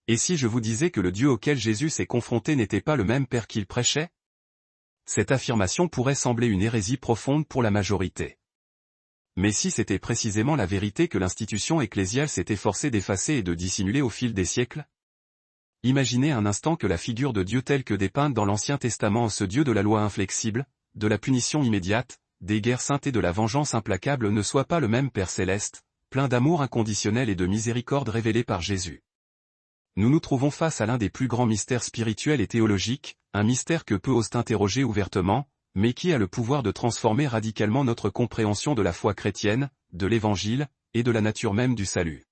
Et si je vous disais que le Dieu auquel Jésus s'est confronté n'était pas le même Père qu'il prêchait? Cette affirmation pourrait sembler une hérésie profonde pour la majorité. Mais si c'était précisément la vérité que l'institution ecclésiale s'est efforcée d'effacer et de dissimuler au fil des siècles? Imaginez un instant que la figure de Dieu telle que dépeinte dans l'Ancien Testament, ce Dieu de la loi inflexible, de la punition immédiate, des guerres saintes et de la vengeance implacable ne soit pas le même Père céleste, plein d'amour inconditionnel et de miséricorde révélé par Jésus. Nous nous trouvons face à l'un des plus grands mystères spirituels et théologiques, un mystère que peu osent interroger ouvertement, mais qui a le pouvoir de transformer radicalement notre compréhension de la foi chrétienne, de l'Évangile, et de la nature même du salut.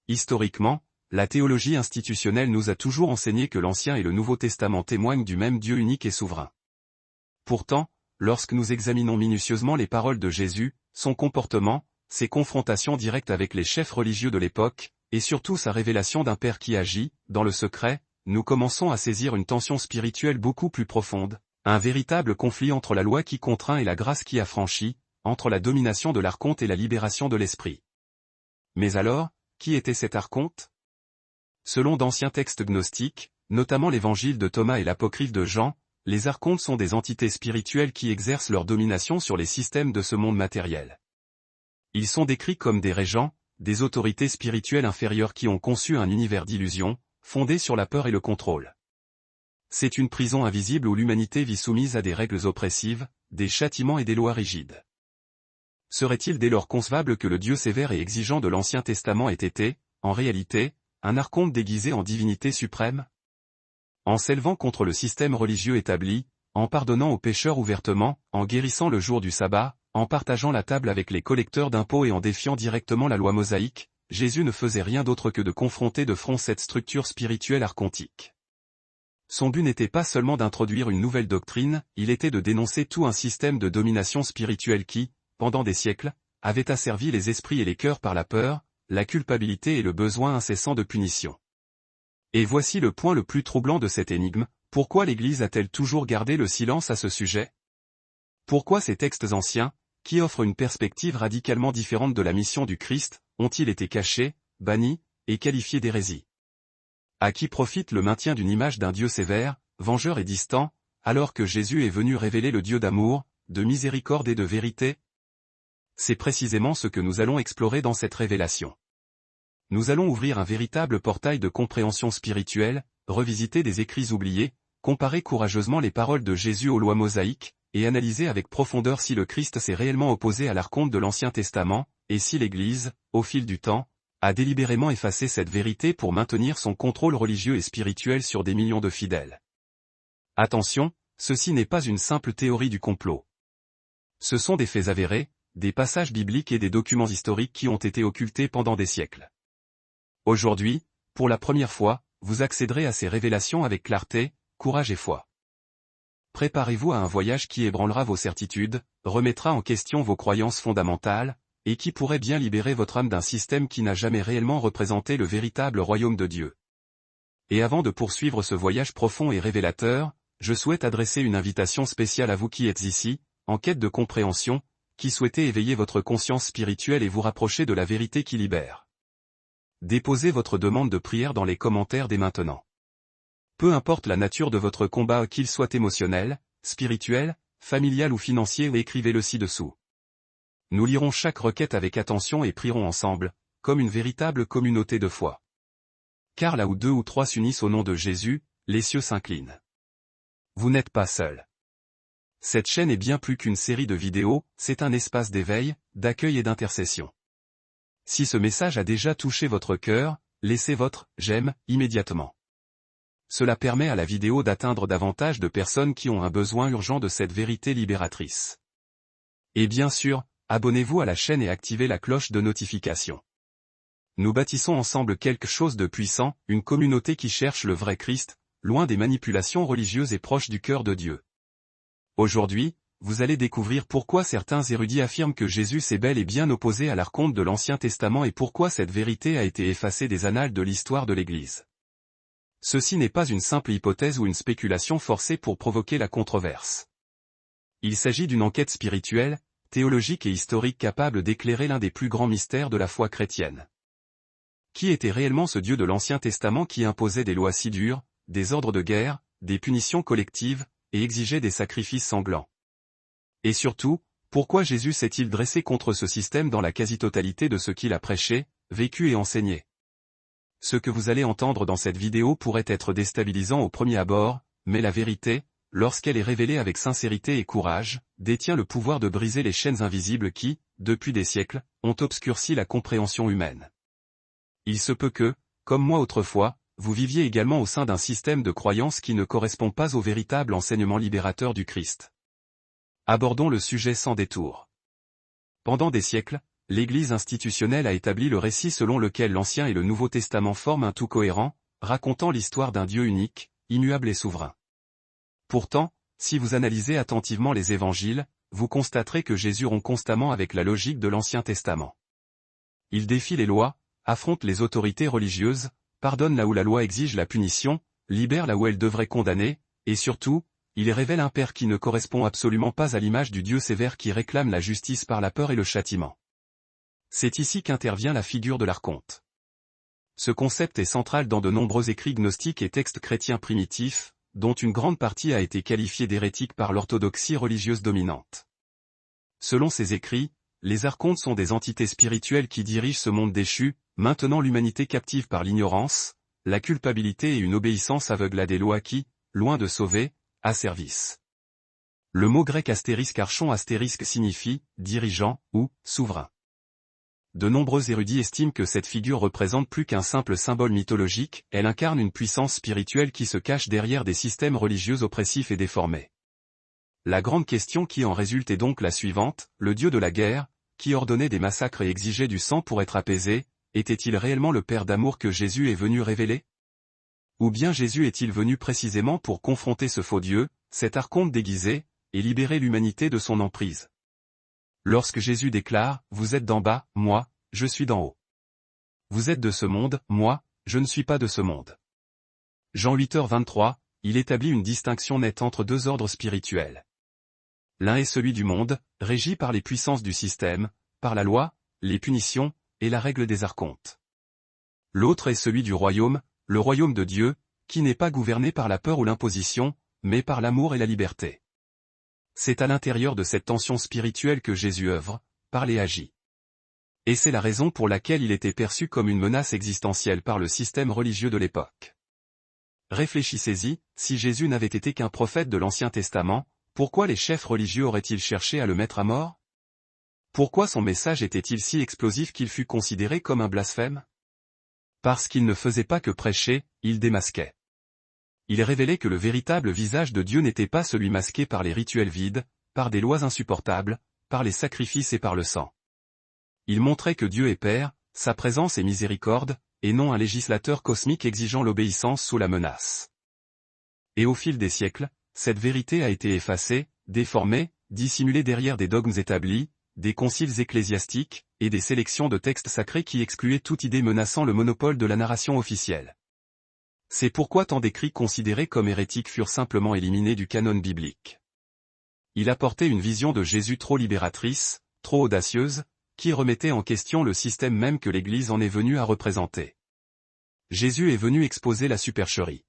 Historiquement, la théologie institutionnelle nous a toujours enseigné que l'Ancien et le Nouveau Testament témoignent du même Dieu unique et souverain. Pourtant, lorsque nous examinons minutieusement les paroles de Jésus, son comportement, ses confrontations directes avec les chefs religieux de l'époque, et surtout sa révélation d'un Père qui agit, dans le secret, nous commençons à saisir une tension spirituelle beaucoup plus profonde, un véritable conflit entre la loi qui contraint et la grâce qui affranchit, entre la domination de l'archonte et la libération de l'esprit. Mais alors, qui était cet archonte? Selon d'anciens textes gnostiques, notamment l'évangile de Thomas et l'apocryphe de Jean, les archontes sont des entités spirituelles qui exercent leur domination sur les systèmes de ce monde matériel. Ils sont décrits comme des régents, des autorités spirituelles inférieures qui ont conçu un univers d'illusions, fondé sur la peur et le contrôle. C'est une prison invisible où l'humanité vit soumise à des règles oppressives, des châtiments et des lois rigides. Serait-il dès lors concevable que le Dieu sévère et exigeant de l'Ancien Testament ait été, en réalité, un archonte déguisé en divinité suprême? En s'élevant contre le système religieux établi, en pardonnant aux pécheurs ouvertement, en guérissant le jour du sabbat, en partageant la table avec les collecteurs d'impôts et en défiant directement la loi mosaïque, Jésus ne faisait rien d'autre que de confronter de front cette structure spirituelle archontique. Son but n'était pas seulement d'introduire une nouvelle doctrine, il était de dénoncer tout un système de domination spirituelle qui, pendant des siècles, avait asservi les esprits et les cœurs par la peur, la culpabilité et le besoin incessant de punition. Et voici le point le plus troublant de cette énigme, pourquoi l'Église a-t-elle toujours gardé le silence à ce sujet? Pourquoi ces textes anciens, qui offrent une perspective radicalement différente de la mission du Christ, ont-ils été cachés, bannis, et qualifiés d'hérésie? À qui profite le maintien d'une image d'un Dieu sévère, vengeur et distant, alors que Jésus est venu révéler le Dieu d'amour, de miséricorde et de vérité? C'est précisément ce que nous allons explorer dans cette révélation. Nous allons ouvrir un véritable portail de compréhension spirituelle, revisiter des écrits oubliés, comparer courageusement les paroles de Jésus aux lois mosaïques, et analyser avec profondeur si le Christ s'est réellement opposé à l'archonte de l'Ancien Testament, et si l'Église, au fil du temps, a délibérément effacé cette vérité pour maintenir son contrôle religieux et spirituel sur des millions de fidèles. Attention, ceci n'est pas une simple théorie du complot. Ce sont des faits avérés, des passages bibliques et des documents historiques qui ont été occultés pendant des siècles. Aujourd'hui, pour la première fois, vous accéderez à ces révélations avec clarté, courage et foi. Préparez-vous à un voyage qui ébranlera vos certitudes, remettra en question vos croyances fondamentales, et qui pourrait bien libérer votre âme d'un système qui n'a jamais réellement représenté le véritable royaume de Dieu. Et avant de poursuivre ce voyage profond et révélateur, je souhaite adresser une invitation spéciale à vous qui êtes ici, en quête de compréhension, qui souhaitez éveiller votre conscience spirituelle et vous rapprocher de la vérité qui libère. Déposez votre demande de prière dans les commentaires dès maintenant. Peu importe la nature de votre combat, qu'il soit émotionnel, spirituel, familial ou financier, écrivez-le ci-dessous. Nous lirons chaque requête avec attention et prierons ensemble, comme une véritable communauté de foi. Car là où 2 ou 3 s'unissent au nom de Jésus, les cieux s'inclinent. Vous n'êtes pas seul. Cette chaîne est bien plus qu'une série de vidéos, c'est un espace d'éveil, d'accueil et d'intercession. Si ce message a déjà touché votre cœur, laissez votre « j'aime » immédiatement. Cela permet à la vidéo d'atteindre davantage de personnes qui ont un besoin urgent de cette vérité libératrice. Et bien sûr, abonnez-vous à la chaîne et activez la cloche de notification. Nous bâtissons ensemble quelque chose de puissant, une communauté qui cherche le vrai Christ, loin des manipulations religieuses et proche du cœur de Dieu. Aujourd'hui, vous allez découvrir pourquoi certains érudits affirment que Jésus s'est bel et bien opposé à l'archonte de l'Ancien Testament et pourquoi cette vérité a été effacée des annales de l'histoire de l'Église. Ceci n'est pas une simple hypothèse ou une spéculation forcée pour provoquer la controverse. Il s'agit d'une enquête spirituelle, théologique et historique capable d'éclairer l'un des plus grands mystères de la foi chrétienne. Qui était réellement ce Dieu de l'Ancien Testament qui imposait des lois si dures, des ordres de guerre, des punitions collectives, et exigeait des sacrifices sanglants? Et surtout, pourquoi Jésus s'est-il dressé contre ce système dans la quasi-totalité de ce qu'il a prêché, vécu et enseigné? Ce que vous allez entendre dans cette vidéo pourrait être déstabilisant au premier abord, mais la vérité, lorsqu'elle est révélée avec sincérité et courage, détient le pouvoir de briser les chaînes invisibles qui, depuis des siècles, ont obscurci la compréhension humaine. Il se peut que, comme moi autrefois, vous viviez également au sein d'un système de croyance qui ne correspond pas au véritable enseignement libérateur du Christ. Abordons le sujet sans détour. Pendant des siècles, l'Église institutionnelle a établi le récit selon lequel l'Ancien et le Nouveau Testament forment un tout cohérent, racontant l'histoire d'un Dieu unique, immuable et souverain. Pourtant, si vous analysez attentivement les évangiles, vous constaterez que Jésus rompt constamment avec la logique de l'Ancien Testament. Il défie les lois, affronte les autorités religieuses, pardonne là où la loi exige la punition, libère là où elle devrait condamner, et surtout, il révèle un Père qui ne correspond absolument pas à l'image du Dieu sévère qui réclame la justice par la peur et le châtiment. C'est ici qu'intervient la figure de l'archonte. Ce concept est central dans de nombreux écrits gnostiques et textes chrétiens primitifs, dont une grande partie a été qualifiée d'hérétique par l'orthodoxie religieuse dominante. Selon ces écrits, les archontes sont des entités spirituelles qui dirigent ce monde déchu, maintenant l'humanité captive par l'ignorance, la culpabilité et une obéissance aveugle à des lois qui, loin de sauver, asservissent. Le mot grec archon signifie « dirigeant » ou « souverain ». De nombreux érudits estiment que cette figure représente plus qu'un simple symbole mythologique, elle incarne une puissance spirituelle qui se cache derrière des systèmes religieux oppressifs et déformés. La grande question qui en résulte est donc la suivante, le Dieu de la guerre, qui ordonnait des massacres et exigeait du sang pour être apaisé, était-il réellement le Père d'amour que Jésus est venu révéler? Ou bien Jésus est-il venu précisément pour confronter ce faux Dieu, cet archonte déguisé, et libérer l'humanité de son emprise? Lorsque Jésus déclare « Vous êtes d'en bas, moi, je suis d'en haut. Vous êtes de ce monde, moi, je ne suis pas de ce monde. » Jean 8h23, il établit une distinction nette entre deux ordres spirituels. L'un est celui du monde, régi par les puissances du système, par la loi, les punitions, et la règle des archontes. L'autre est celui du royaume, le royaume de Dieu, qui n'est pas gouverné par la peur ou l'imposition, mais par l'amour et la liberté. C'est à l'intérieur de cette tension spirituelle que Jésus œuvre, parle et agit. Et c'est la raison pour laquelle il était perçu comme une menace existentielle par le système religieux de l'époque. Réfléchissez-y, si Jésus n'avait été qu'un prophète de l'Ancien Testament, pourquoi les chefs religieux auraient-ils cherché à le mettre à mort? Pourquoi son message était-il si explosif qu'il fut considéré comme un blasphème? Parce qu'il ne faisait pas que prêcher, il démasquait. Il révélait que le véritable visage de Dieu n'était pas celui masqué par les rituels vides, par des lois insupportables, par les sacrifices et par le sang. Il montrait que Dieu est Père, sa présence est miséricorde, et non un législateur cosmique exigeant l'obéissance sous la menace. Et au fil des siècles, cette vérité a été effacée, déformée, dissimulée derrière des dogmes établis, des conciles ecclésiastiques, et des sélections de textes sacrés qui excluaient toute idée menaçant le monopole de la narration officielle. C'est pourquoi tant d'écrits considérés comme hérétiques furent simplement éliminés du canon biblique. Il apportait une vision de Jésus trop libératrice, trop audacieuse, qui remettait en question le système même que l'Église en est venue à représenter. Jésus est venu exposer la supercherie.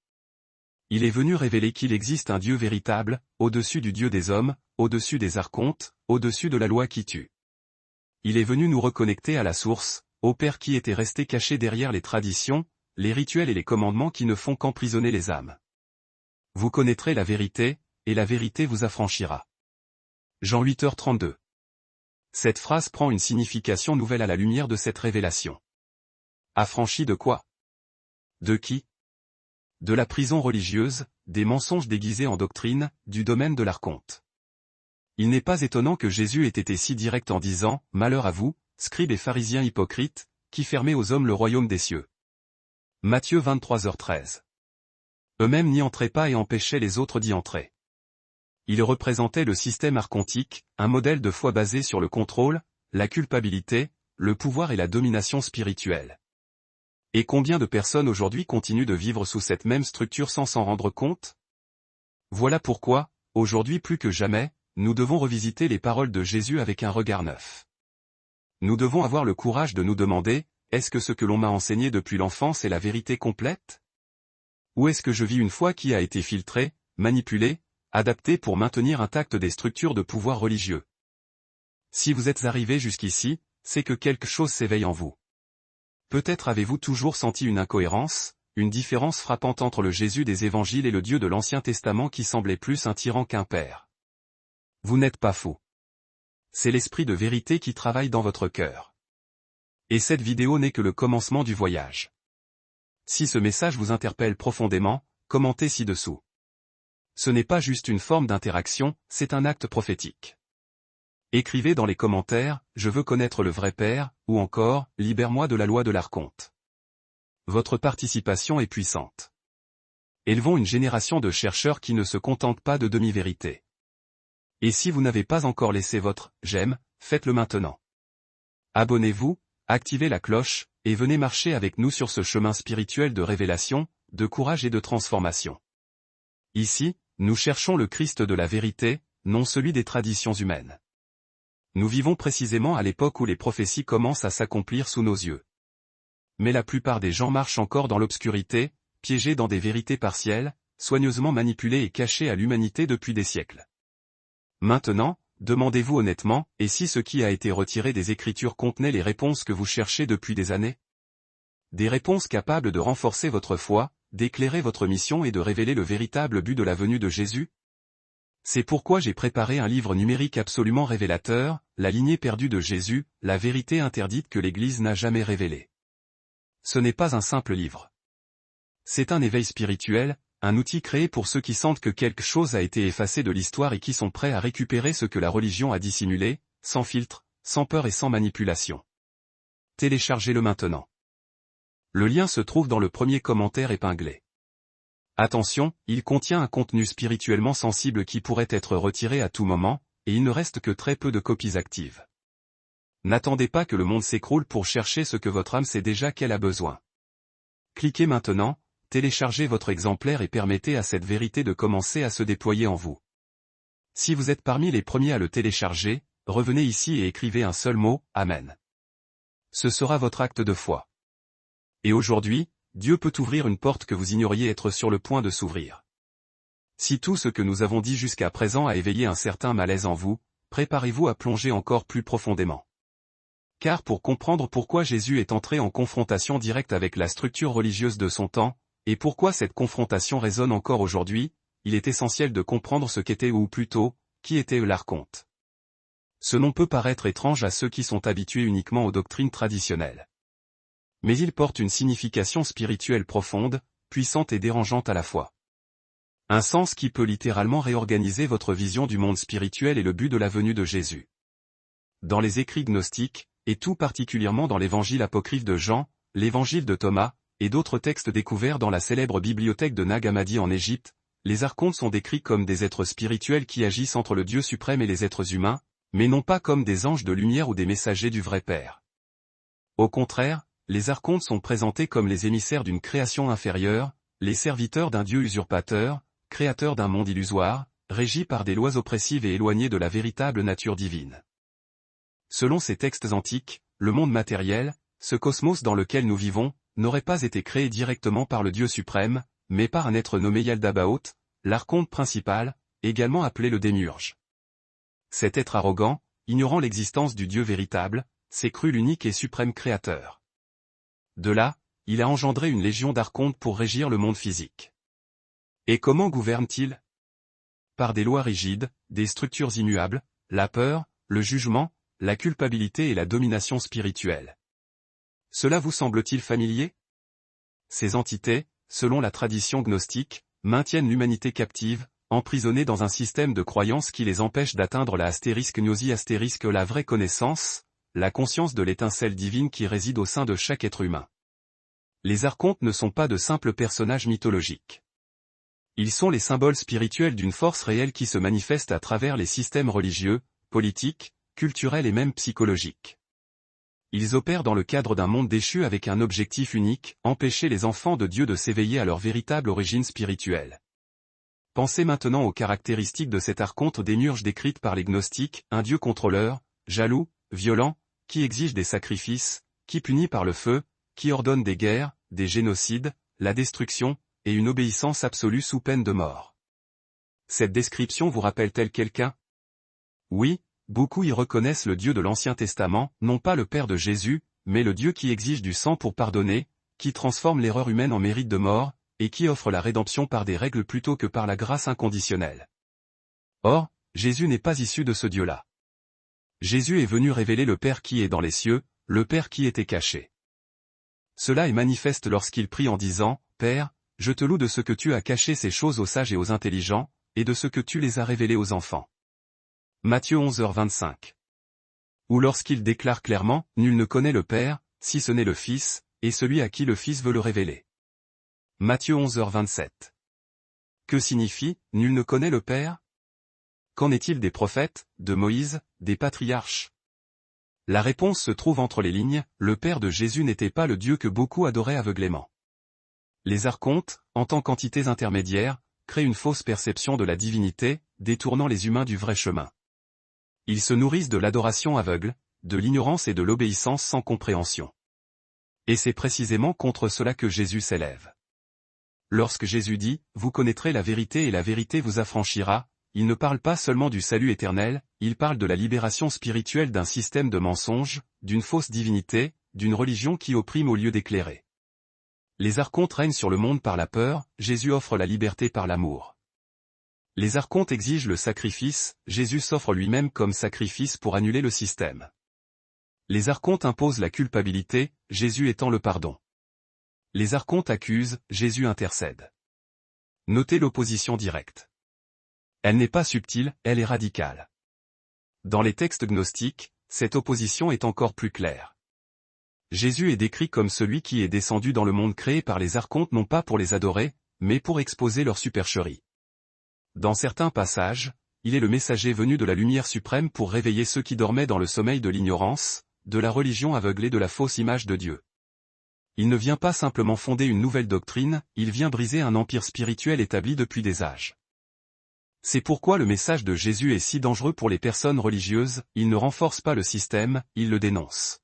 Il est venu révéler qu'il existe un Dieu véritable, au-dessus du Dieu des hommes, au-dessus des archontes, au-dessus de la loi qui tue. Il est venu nous reconnecter à la source, au Père qui était resté caché derrière les traditions, les rituels et les commandements qui ne font qu'emprisonner les âmes. Vous connaîtrez la vérité, et la vérité vous affranchira. Jean 8h32. Cette phrase prend une signification nouvelle à la lumière de cette révélation. Affranchi de quoi? De qui? De la prison religieuse, des mensonges déguisés en doctrine, du domaine de l'archonte. Il n'est pas étonnant que Jésus ait été si direct en disant « Malheur à vous, scribes et pharisiens hypocrites, qui fermez aux hommes le royaume des cieux. » Matthieu 23h13. Eux-mêmes n'y entraient pas et empêchaient les autres d'y entrer. Ils représentaient le système archontique, un modèle de foi basé sur le contrôle, la culpabilité, le pouvoir et la domination spirituelle. Et combien de personnes aujourd'hui continuent de vivre sous cette même structure sans s'en rendre compte? Voilà pourquoi, aujourd'hui plus que jamais, nous devons revisiter les paroles de Jésus avec un regard neuf. Nous devons avoir le courage de nous demander, est-ce que ce que l'on m'a enseigné depuis l'enfance est la vérité complète? Ou est-ce que je vis une foi qui a été filtrée, manipulée, adaptée pour maintenir intactes des structures de pouvoir religieux? Si vous êtes arrivé jusqu'ici, c'est que quelque chose s'éveille en vous. Peut-être avez-vous toujours senti une incohérence, une différence frappante entre le Jésus des évangiles et le Dieu de l'Ancien Testament qui semblait plus un tyran qu'un père. Vous n'êtes pas faux. C'est l'esprit de vérité qui travaille dans votre cœur. Et cette vidéo n'est que le commencement du voyage. Si ce message vous interpelle profondément, commentez ci-dessous. Ce n'est pas juste une forme d'interaction, c'est un acte prophétique. Écrivez dans les commentaires, je veux connaître le vrai Père, ou encore, libère-moi de la loi de l'archonte. Votre participation est puissante. Élevons une génération de chercheurs qui ne se contentent pas de demi-vérités. Et si vous n'avez pas encore laissé votre « j'aime », faites-le maintenant. Abonnez-vous, activez la cloche, et venez marcher avec nous sur ce chemin spirituel de révélation, de courage et de transformation. Ici, nous cherchons le Christ de la vérité, non celui des traditions humaines. Nous vivons précisément à l'époque où les prophéties commencent à s'accomplir sous nos yeux. Mais la plupart des gens marchent encore dans l'obscurité, piégés dans des vérités partielles, soigneusement manipulées et cachées à l'humanité depuis des siècles. Maintenant, demandez-vous honnêtement, et si ce qui a été retiré des Écritures contenait les réponses que vous cherchez depuis des années? Des réponses capables de renforcer votre foi, d'éclairer votre mission et de révéler le véritable but de la venue de Jésus? C'est pourquoi j'ai préparé un livre numérique absolument révélateur, La lignée perdue de Jésus, la vérité interdite que l'Église n'a jamais révélée. Ce n'est pas un simple livre. C'est un éveil spirituel, un outil créé pour ceux qui sentent que quelque chose a été effacé de l'histoire et qui sont prêts à récupérer ce que la religion a dissimulé, sans filtre, sans peur et sans manipulation. Téléchargez-le maintenant. Le lien se trouve dans le premier commentaire épinglé. Attention, il contient un contenu spirituellement sensible qui pourrait être retiré à tout moment, et il ne reste que très peu de copies actives. N'attendez pas que le monde s'écroule pour chercher ce que votre âme sait déjà qu'elle a besoin. Cliquez maintenant, téléchargez votre exemplaire et permettez à cette vérité de commencer à se déployer en vous. Si vous êtes parmi les premiers à le télécharger, revenez ici et écrivez un seul mot, Amen. Ce sera votre acte de foi. Et aujourd'hui, Dieu peut ouvrir une porte que vous ignoriez être sur le point de s'ouvrir. Si tout ce que nous avons dit jusqu'à présent a éveillé un certain malaise en vous, préparez-vous à plonger encore plus profondément. Car pour comprendre pourquoi Jésus est entré en confrontation directe avec la structure religieuse de son temps, et pourquoi cette confrontation résonne encore aujourd'hui, il est essentiel de comprendre ce qu'était ou plutôt, qui était l'archonte. Ce nom peut paraître étrange à ceux qui sont habitués uniquement aux doctrines traditionnelles. Mais il porte une signification spirituelle profonde, puissante et dérangeante à la fois. Un sens qui peut littéralement réorganiser votre vision du monde spirituel et le but de la venue de Jésus. Dans les écrits gnostiques, et tout particulièrement dans l'évangile apocryphe de Jean, l'évangile de Thomas, et d'autres textes découverts dans la célèbre bibliothèque de Nag Hammadi en Égypte, les archontes sont décrits comme des êtres spirituels qui agissent entre le Dieu suprême et les êtres humains, mais non pas comme des anges de lumière ou des messagers du vrai Père. Au contraire, les archontes sont présentés comme les émissaires d'une création inférieure, les serviteurs d'un Dieu usurpateur, créateur d'un monde illusoire, régi par des lois oppressives et éloigné de la véritable nature divine. Selon ces textes antiques, le monde matériel, ce cosmos dans lequel nous vivons, n'aurait pas été créé directement par le Dieu suprême, mais par un être nommé Yaldabaoth, l'archonte principal, également appelé le démiurge. Cet être arrogant, ignorant l'existence du Dieu véritable, s'est cru l'unique et suprême créateur. De là, il a engendré une légion d'archontes pour régir le monde physique. Et comment gouverne-t-il? Par des lois rigides, des structures immuables, la peur, le jugement, la culpabilité et la domination spirituelle. Cela vous semble-t-il familier? Ces entités, selon la tradition gnostique, maintiennent l'humanité captive, emprisonnée dans un système de croyances qui les empêche d'atteindre la *gnosie * la vraie connaissance, la conscience de l'étincelle divine qui réside au sein de chaque être humain. Les archontes ne sont pas de simples personnages mythologiques. Ils sont les symboles spirituels d'une force réelle qui se manifeste à travers les systèmes religieux, politiques, culturels et même psychologiques. Ils opèrent dans le cadre d'un monde déchu avec un objectif unique, empêcher les enfants de Dieu de s'éveiller à leur véritable origine spirituelle. Pensez maintenant aux caractéristiques de cet archonte démiurge décrite par les gnostiques, un Dieu contrôleur, jaloux, violent, qui exige des sacrifices, qui punit par le feu, qui ordonne des guerres, des génocides, la destruction, et une obéissance absolue sous peine de mort. Cette description vous rappelle-t-elle quelqu'un? Oui, beaucoup y reconnaissent le Dieu de l'Ancien Testament, non pas le Père de Jésus, mais le Dieu qui exige du sang pour pardonner, qui transforme l'erreur humaine en mérite de mort, et qui offre la rédemption par des règles plutôt que par la grâce inconditionnelle. Or, Jésus n'est pas issu de ce Dieu-là. Jésus est venu révéler le Père qui est dans les cieux, le Père qui était caché. Cela est manifeste lorsqu'il prie en disant, « Père, je te loue de ce que tu as caché ces choses aux sages et aux intelligents, et de ce que tu les as révélées aux enfants. » Matthieu 11h25. Ou lorsqu'il déclare clairement, « Nul ne connaît le Père, si ce n'est le Fils, et celui à qui le Fils veut le révéler. » Matthieu 11h27. Que signifie, « Nul ne connaît le Père » ? Qu'en est-il des prophètes, de Moïse, des patriarches? La réponse se trouve entre les lignes, le Père de Jésus n'était pas le Dieu que beaucoup adoraient aveuglément. Les archontes, en tant qu'entités intermédiaires, créent une fausse perception de la divinité, détournant les humains du vrai chemin. Ils se nourrissent de l'adoration aveugle, de l'ignorance et de l'obéissance sans compréhension. Et c'est précisément contre cela que Jésus s'élève. Lorsque Jésus dit « Vous connaîtrez la vérité et la vérité vous affranchira », il ne parle pas seulement du salut éternel, il parle de la libération spirituelle d'un système de mensonges, d'une fausse divinité, d'une religion qui opprime au lieu d'éclairer. Les archontes règnent sur le monde par la peur, Jésus offre la liberté par l'amour. Les archontes exigent le sacrifice, Jésus s'offre lui-même comme sacrifice pour annuler le système. Les archontes imposent la culpabilité, Jésus étend le pardon. Les archontes accusent, Jésus intercède. Notez l'opposition directe. Elle n'est pas subtile, elle est radicale. Dans les textes gnostiques, cette opposition est encore plus claire. Jésus est décrit comme celui qui est descendu dans le monde créé par les archontes non pas pour les adorer, mais pour exposer leur supercherie. Dans certains passages, il est le messager venu de la lumière suprême pour réveiller ceux qui dormaient dans le sommeil de l'ignorance, de la religion aveuglée de la fausse image de Dieu. Il ne vient pas simplement fonder une nouvelle doctrine, il vient briser un empire spirituel établi depuis des âges. C'est pourquoi le message de Jésus est si dangereux pour les personnes religieuses, il ne renforce pas le système, il le dénonce.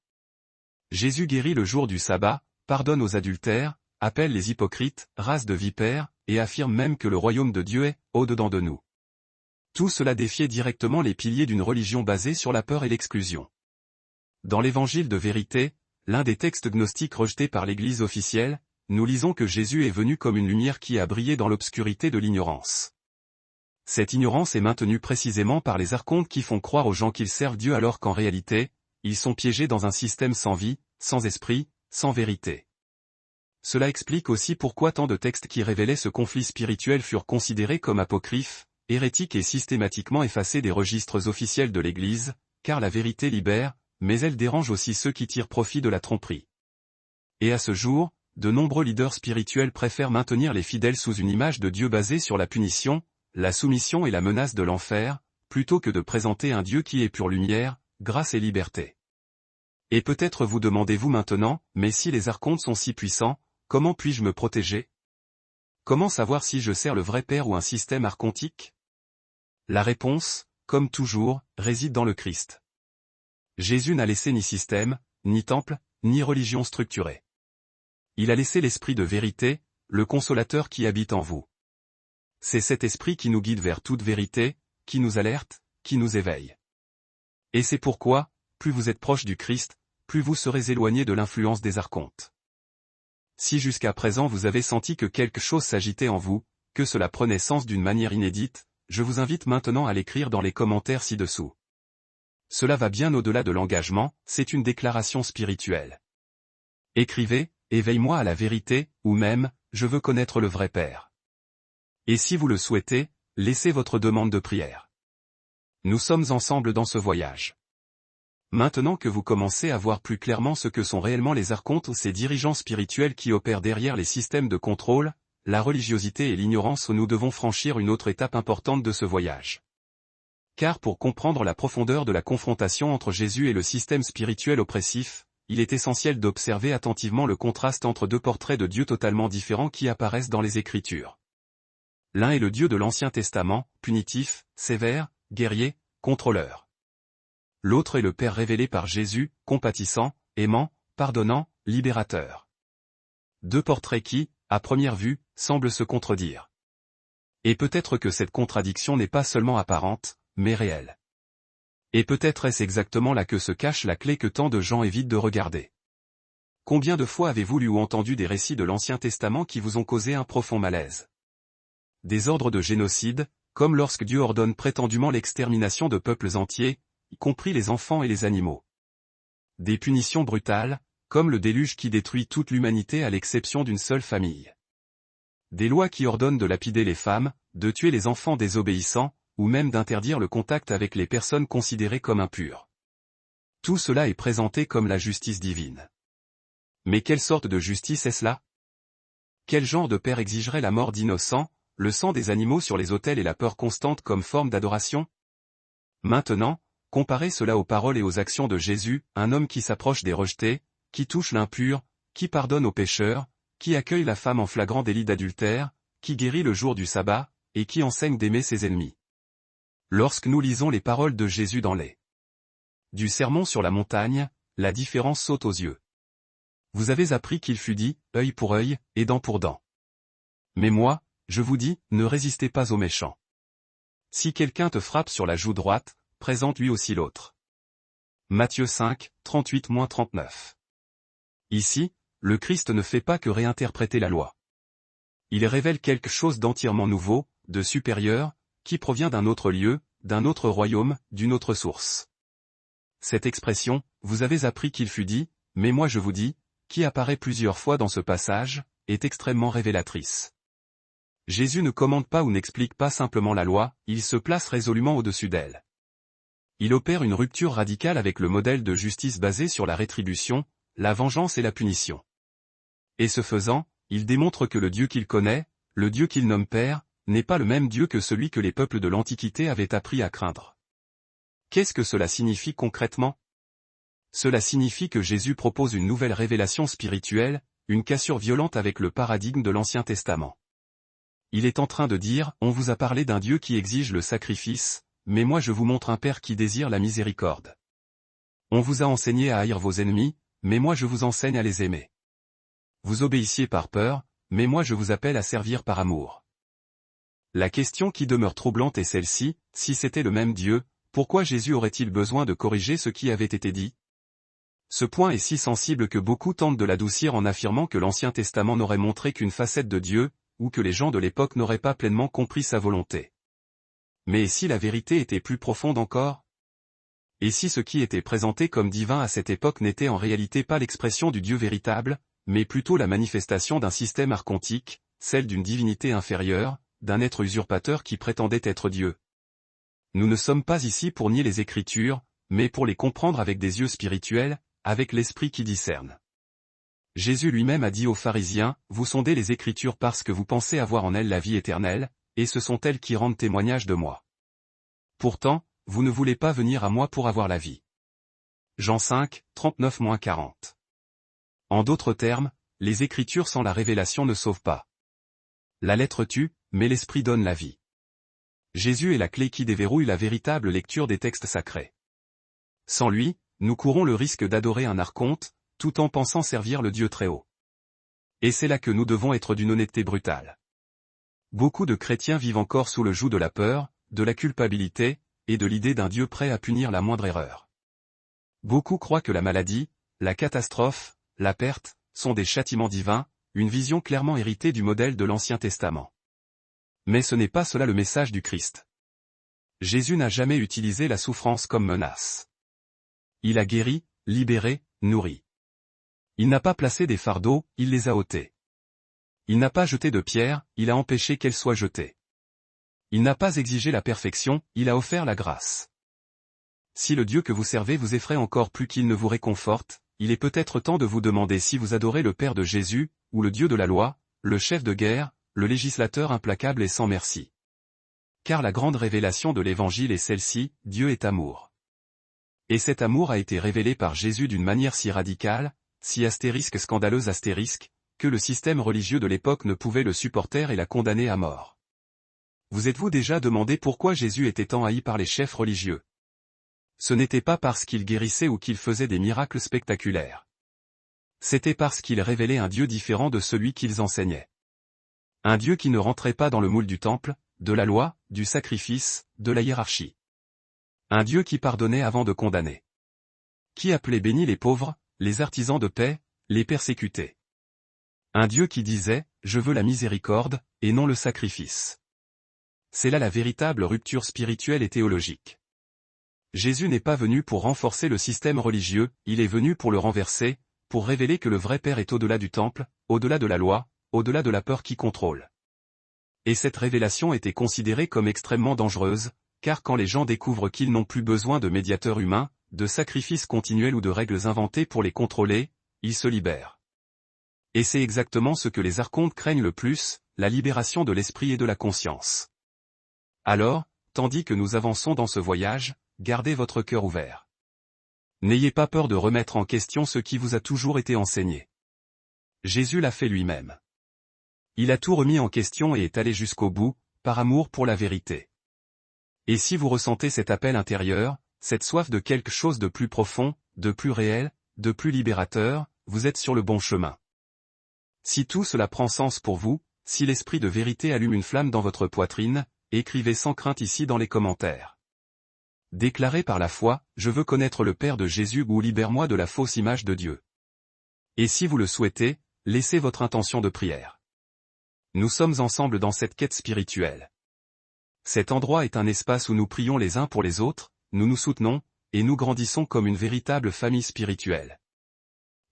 Jésus guérit le jour du sabbat, pardonne aux adultères, appelle les hypocrites, race de vipères, et affirme même que le royaume de Dieu est au-dedans de nous. Tout cela défiait directement les piliers d'une religion basée sur la peur et l'exclusion. Dans l'évangile de vérité, l'un des textes gnostiques rejetés par l'Église officielle, nous lisons que Jésus est venu comme une lumière qui a brillé dans l'obscurité de l'ignorance. Cette ignorance est maintenue précisément par les archontes qui font croire aux gens qu'ils servent Dieu alors qu'en réalité, ils sont piégés dans un système sans vie, sans esprit, sans vérité. Cela explique aussi pourquoi tant de textes qui révélaient ce conflit spirituel furent considérés comme apocryphes, hérétiques et systématiquement effacés des registres officiels de l'Église, car la vérité libère, mais elle dérange aussi ceux qui tirent profit de la tromperie. Et à ce jour, de nombreux leaders spirituels préfèrent maintenir les fidèles sous une image de Dieu basée sur la punition, la soumission et la menace de l'enfer, plutôt que de présenter un Dieu qui est pure lumière, grâce et liberté. Et peut-être vous demandez-vous maintenant, mais si les archontes sont si puissants, comment puis-je me protéger? Comment savoir si je sers le vrai Père ou un système archontique? La réponse, comme toujours, réside dans le Christ. Jésus n'a laissé ni système, ni temple, ni religion structurée. Il a laissé l'esprit de vérité, le consolateur qui habite en vous. C'est cet esprit qui nous guide vers toute vérité, qui nous alerte, qui nous éveille. Et c'est pourquoi, plus vous êtes proche du Christ, plus vous serez éloigné de l'influence des archontes. Si jusqu'à présent vous avez senti que quelque chose s'agitait en vous, que cela prenait sens d'une manière inédite, je vous invite maintenant à l'écrire dans les commentaires ci-dessous. Cela va bien au-delà de l'engagement, c'est une déclaration spirituelle. Écrivez, éveille-moi à la vérité, ou même, je veux connaître le vrai Père. Et si vous le souhaitez, laissez votre demande de prière. Nous sommes ensemble dans ce voyage. Maintenant que vous commencez à voir plus clairement ce que sont réellement les archontes ou ces dirigeants spirituels qui opèrent derrière les systèmes de contrôle, la religiosité et l'ignorance, nous devons franchir une autre étape importante de ce voyage. Car pour comprendre la profondeur de la confrontation entre Jésus et le système spirituel oppressif, il est essentiel d'observer attentivement le contraste entre deux portraits de Dieu totalement différents qui apparaissent dans les Écritures. L'un est le Dieu de l'Ancien Testament, punitif, sévère, guerrier, contrôleur. L'autre est le Père révélé par Jésus, compatissant, aimant, pardonnant, libérateur. Deux portraits qui, à première vue, semblent se contredire. Et peut-être que cette contradiction n'est pas seulement apparente, mais réelle. Et peut-être est-ce exactement là que se cache la clé que tant de gens évitent de regarder. Combien de fois avez-vous lu ou entendu des récits de l'Ancien Testament qui vous ont causé un profond malaise? Des ordres de génocide, comme lorsque Dieu ordonne prétendument l'extermination de peuples entiers, y compris les enfants et les animaux. Des punitions brutales, comme le déluge qui détruit toute l'humanité à l'exception d'une seule famille. Des lois qui ordonnent de lapider les femmes, de tuer les enfants désobéissants, ou même d'interdire le contact avec les personnes considérées comme impures. Tout cela est présenté comme la justice divine. Mais quelle sorte de justice est-ce là? Quel genre de père exigerait la mort d'innocents, le sang des animaux sur les autels et la peur constante comme forme d'adoration? Maintenant, comparez cela aux paroles et aux actions de Jésus, un homme qui s'approche des rejetés, qui touche l'impur, qui pardonne aux pécheurs, qui accueille la femme en flagrant délit d'adultère, qui guérit le jour du sabbat, et qui enseigne d'aimer ses ennemis. Lorsque nous lisons les paroles de Jésus dans les du Sermon sur la montagne, la différence saute aux yeux. Vous avez appris qu'il fut dit, œil pour œil, et dent pour dent. Mais moi, je vous dis, ne résistez pas aux méchants. Si quelqu'un te frappe sur la joue droite, présente lui aussi l'autre. Matthieu 5, 38-39. Ici, le Christ ne fait pas que réinterpréter la loi. Il révèle quelque chose d'entièrement nouveau, de supérieur, qui provient d'un autre lieu, d'un autre royaume, d'une autre source. Cette expression, vous avez appris qu'il fut dit, mais moi je vous dis, qui apparaît plusieurs fois dans ce passage, est extrêmement révélatrice. Jésus ne commande pas ou n'explique pas simplement la loi, il se place résolument au-dessus d'elle. Il opère une rupture radicale avec le modèle de justice basé sur la rétribution, la vengeance et la punition. Et ce faisant, il démontre que le Dieu qu'il connaît, le Dieu qu'il nomme Père, n'est pas le même Dieu que celui que les peuples de l'Antiquité avaient appris à craindre. Qu'est-ce que cela signifie concrètement? Cela signifie que Jésus propose une nouvelle révélation spirituelle, une cassure violente avec le paradigme de l'Ancien Testament. Il est en train de dire, on vous a parlé d'un Dieu qui exige le sacrifice, mais moi je vous montre un Père qui désire la miséricorde. On vous a enseigné à haïr vos ennemis, mais moi je vous enseigne à les aimer. Vous obéissiez par peur, mais moi je vous appelle à servir par amour. La question qui demeure troublante est celle-ci, si c'était le même Dieu, pourquoi Jésus aurait-il besoin de corriger ce qui avait été dit? Ce point est si sensible que beaucoup tentent de l'adoucir en affirmant que l'Ancien Testament n'aurait montré qu'une facette de Dieu, ou que les gens de l'époque n'auraient pas pleinement compris sa volonté. Mais et si la vérité était plus profonde encore? Et si ce qui était présenté comme divin à cette époque n'était en réalité pas l'expression du Dieu véritable, mais plutôt la manifestation d'un système archontique, celle d'une divinité inférieure, d'un être usurpateur qui prétendait être Dieu? Nous ne sommes pas ici pour nier les Écritures, mais pour les comprendre avec des yeux spirituels, avec l'esprit qui discerne. Jésus lui-même a dit aux pharisiens, vous sondez les Écritures parce que vous pensez avoir en elles la vie éternelle, et ce sont elles qui rendent témoignage de moi. Pourtant, vous ne voulez pas venir à moi pour avoir la vie. Jean 5, 39-40. En d'autres termes, les Écritures sans la révélation ne sauvent pas. La lettre tue, mais l'esprit donne la vie. Jésus est la clé qui déverrouille la véritable lecture des textes sacrés. Sans lui, nous courons le risque d'adorer un archonte, tout en pensant servir le Dieu très haut. Et c'est là que nous devons être d'une honnêteté brutale. Beaucoup de chrétiens vivent encore sous le joug de la peur, de la culpabilité, et de l'idée d'un Dieu prêt à punir la moindre erreur. Beaucoup croient que la maladie, la catastrophe, la perte, sont des châtiments divins, une vision clairement héritée du modèle de l'Ancien Testament. Mais ce n'est pas cela le message du Christ. Jésus n'a jamais utilisé la souffrance comme menace. Il a guéri, libéré, nourri. Il n'a pas placé des fardeaux, il les a ôtés. Il n'a pas jeté de pierre, il a empêché qu'elle soit jetée. Il n'a pas exigé la perfection, il a offert la grâce. Si le Dieu que vous servez vous effraie encore plus qu'il ne vous réconforte, il est peut-être temps de vous demander si vous adorez le Père de Jésus, ou le Dieu de la loi, le chef de guerre, le législateur implacable et sans merci. Car la grande révélation de l'Évangile est celle-ci, Dieu est amour. Et cet amour a été révélé par Jésus d'une manière si radicale, si scandaleuse que le système religieux de l'époque ne pouvait le supporter et l'a condamné à mort. Vous êtes-vous déjà demandé pourquoi Jésus était tant haï par les chefs religieux? Ce n'était pas parce qu'il guérissait ou qu'il faisait des miracles spectaculaires. C'était parce qu'il révélait un Dieu différent de celui qu'ils enseignaient. Un Dieu qui ne rentrait pas dans le moule du temple, de la loi, du sacrifice, de la hiérarchie. Un Dieu qui pardonnait avant de condamner. Qui appelait bénis les pauvres, les artisans de paix, les persécutés. Un Dieu qui disait, je veux la miséricorde, et non le sacrifice. C'est là la véritable rupture spirituelle et théologique. Jésus n'est pas venu pour renforcer le système religieux, il est venu pour le renverser, pour révéler que le vrai Père est au-delà du temple, au-delà de la loi, au-delà de la peur qui contrôle. Et cette révélation était considérée comme extrêmement dangereuse, car quand les gens découvrent qu'ils n'ont plus besoin de médiateurs humains, de sacrifices continuels ou de règles inventées pour les contrôler, ils se libèrent. Et c'est exactement ce que les archontes craignent le plus, la libération de l'esprit et de la conscience. Alors, tandis que nous avançons dans ce voyage, gardez votre cœur ouvert. N'ayez pas peur de remettre en question ce qui vous a toujours été enseigné. Jésus l'a fait lui-même. Il a tout remis en question et est allé jusqu'au bout, par amour pour la vérité. Et si vous ressentez cet appel intérieur, cette soif de quelque chose de plus profond, de plus réel, de plus libérateur, vous êtes sur le bon chemin. Si tout cela prend sens pour vous, si l'esprit de vérité allume une flamme dans votre poitrine, écrivez sans crainte ici dans les commentaires. Déclarez par la foi, je veux connaître le Père de Jésus ou libère-moi de la fausse image de Dieu. Et si vous le souhaitez, laissez votre intention de prière. Nous sommes ensemble dans cette quête spirituelle. Cet endroit est un espace où nous prions les uns pour les autres, nous nous soutenons, et nous grandissons comme une véritable famille spirituelle.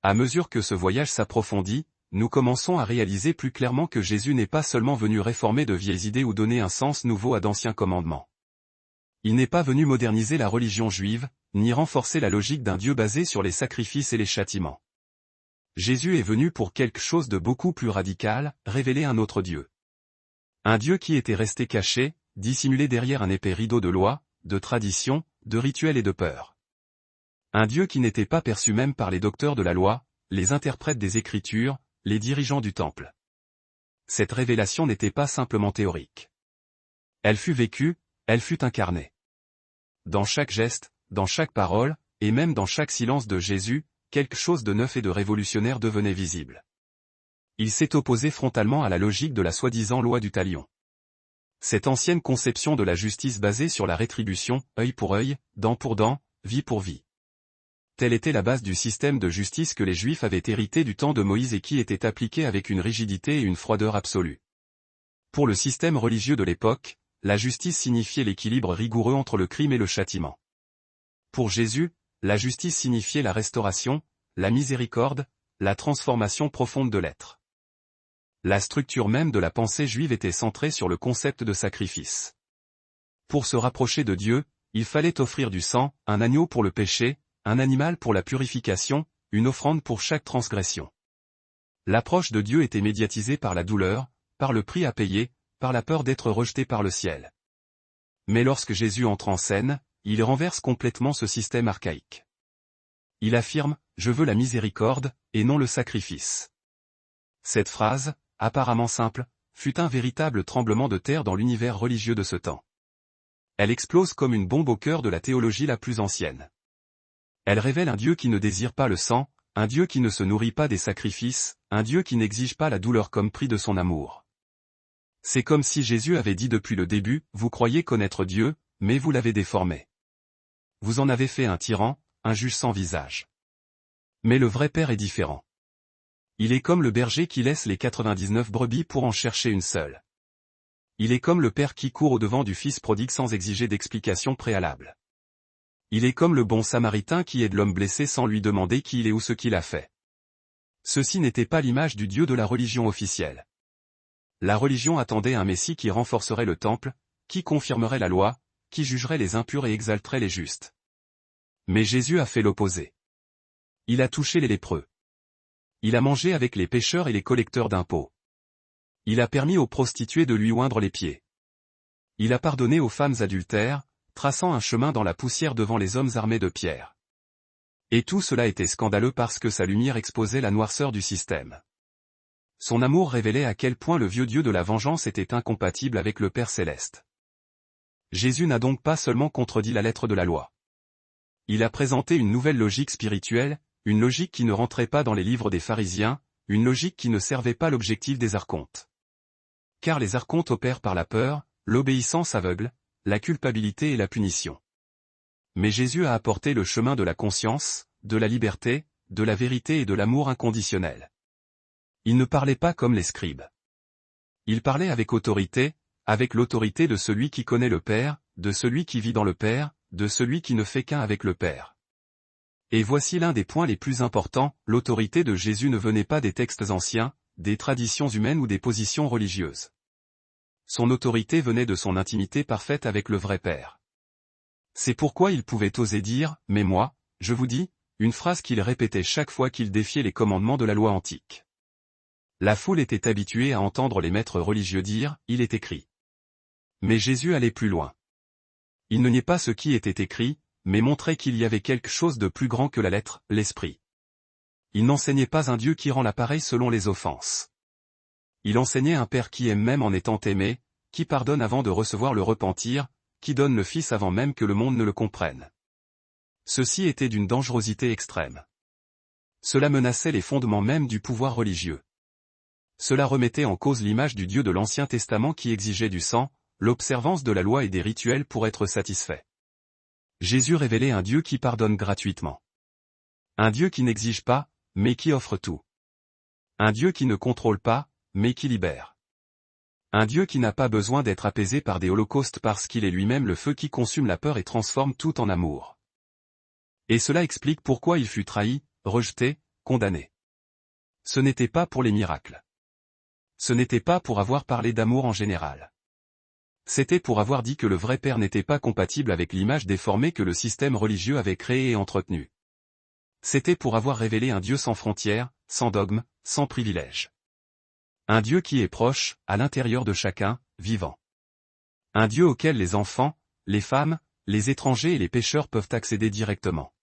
À mesure que ce voyage s'approfondit, nous commençons à réaliser plus clairement que Jésus n'est pas seulement venu réformer de vieilles idées ou donner un sens nouveau à d'anciens commandements. Il n'est pas venu moderniser la religion juive, ni renforcer la logique d'un Dieu basé sur les sacrifices et les châtiments. Jésus est venu pour quelque chose de beaucoup plus radical, révéler un autre Dieu. Un Dieu qui était resté caché, dissimulé derrière un épais rideau de loi, de tradition, de rituels et de peur. Un Dieu qui n'était pas perçu même par les docteurs de la loi, les interprètes des Écritures, les dirigeants du temple. Cette révélation n'était pas simplement théorique. Elle fut vécue, elle fut incarnée. Dans chaque geste, dans chaque parole, et même dans chaque silence de Jésus, quelque chose de neuf et de révolutionnaire devenait visible. Il s'est opposé frontalement à la logique de la soi-disant loi du talion. Cette ancienne conception de la justice basée sur la rétribution, œil pour œil, dent pour dent, vie pour vie. Telle était la base du système de justice que les Juifs avaient hérité du temps de Moïse et qui était appliqué avec une rigidité et une froideur absolue. Pour le système religieux de l'époque, la justice signifiait l'équilibre rigoureux entre le crime et le châtiment. Pour Jésus, la justice signifiait la restauration, la miséricorde, la transformation profonde de l'être. La structure même de la pensée juive était centrée sur le concept de sacrifice. Pour se rapprocher de Dieu, il fallait offrir du sang, un agneau pour le péché, un animal pour la purification, une offrande pour chaque transgression. L'approche de Dieu était médiatisée par la douleur, par le prix à payer, par la peur d'être rejeté par le ciel. Mais lorsque Jésus entre en scène, il renverse complètement ce système archaïque. Il affirme, « Je veux la miséricorde, et non le sacrifice ». Cette phrase, apparemment simple, fut un véritable tremblement de terre dans l'univers religieux de ce temps. Elle explose comme une bombe au cœur de la théologie la plus ancienne. Elle révèle un Dieu qui ne désire pas le sang, un Dieu qui ne se nourrit pas des sacrifices, un Dieu qui n'exige pas la douleur comme prix de son amour. C'est comme si Jésus avait dit depuis le début, vous croyez connaître Dieu, mais vous l'avez déformé. Vous en avez fait un tyran, un juge sans visage. Mais le vrai Père est différent. Il est comme le berger qui laisse les 99 brebis pour en chercher une seule. Il est comme le Père qui court au-devant du Fils prodigue sans exiger d'explication préalable. Il est comme le bon Samaritain qui aide l'homme blessé sans lui demander qui il est ou ce qu'il a fait. Ceci n'était pas l'image du Dieu de la religion officielle. La religion attendait un Messie qui renforcerait le temple, qui confirmerait la loi, qui jugerait les impurs et exalterait les justes. Mais Jésus a fait l'opposé. Il a touché les lépreux. Il a mangé avec les pécheurs et les collecteurs d'impôts. Il a permis aux prostituées de lui oindre les pieds. Il a pardonné aux femmes adultères, traçant un chemin dans la poussière devant les hommes armés de pierres. Et tout cela était scandaleux parce que sa lumière exposait la noirceur du système. Son amour révélait à quel point le vieux Dieu de la vengeance était incompatible avec le Père céleste. Jésus n'a donc pas seulement contredit la lettre de la loi. Il a présenté une nouvelle logique spirituelle, une logique qui ne rentrait pas dans les livres des pharisiens, une logique qui ne servait pas l'objectif des archontes. Car les archontes opèrent par la peur, l'obéissance aveugle, la culpabilité et la punition. Mais Jésus a apporté le chemin de la conscience, de la liberté, de la vérité et de l'amour inconditionnel. Il ne parlait pas comme les scribes. Il parlait avec autorité, avec l'autorité de celui qui connaît le Père, de celui qui vit dans le Père, de celui qui ne fait qu'un avec le Père. Et voici l'un des points les plus importants, l'autorité de Jésus ne venait pas des textes anciens, des traditions humaines ou des positions religieuses. Son autorité venait de son intimité parfaite avec le vrai Père. C'est pourquoi il pouvait oser dire « Mais moi, je vous dis », une phrase qu'il répétait chaque fois qu'il défiait les commandements de la loi antique. La foule était habituée à entendre les maîtres religieux dire « Il est écrit ». Mais Jésus allait plus loin. Il ne niait pas ce qui était écrit, mais montrait qu'il y avait quelque chose de plus grand que la lettre, l'esprit. Il n'enseignait pas un Dieu qui rend l'appareil selon les offenses. Il enseignait un Père qui aime même en étant aimé, qui pardonne avant de recevoir le repentir, qui donne le Fils avant même que le monde ne le comprenne. Ceci était d'une dangerosité extrême. Cela menaçait les fondements même du pouvoir religieux. Cela remettait en cause l'image du Dieu de l'Ancien Testament qui exigeait du sang, l'observance de la loi et des rituels pour être satisfait. Jésus révélait un Dieu qui pardonne gratuitement. Un Dieu qui n'exige pas, mais qui offre tout. Un Dieu qui ne contrôle pas, mais qui libère. Un Dieu qui n'a pas besoin d'être apaisé par des holocaustes parce qu'il est lui-même le feu qui consume la peur et transforme tout en amour. Et cela explique pourquoi il fut trahi, rejeté, condamné. Ce n'était pas pour les miracles. Ce n'était pas pour avoir parlé d'amour en général. C'était pour avoir dit que le vrai Père n'était pas compatible avec l'image déformée que le système religieux avait créée et entretenue. C'était pour avoir révélé un Dieu sans frontières, sans dogmes, sans privilèges. Un Dieu qui est proche, à l'intérieur de chacun, vivant. Un Dieu auquel les enfants, les femmes, les étrangers et les pécheurs peuvent accéder directement.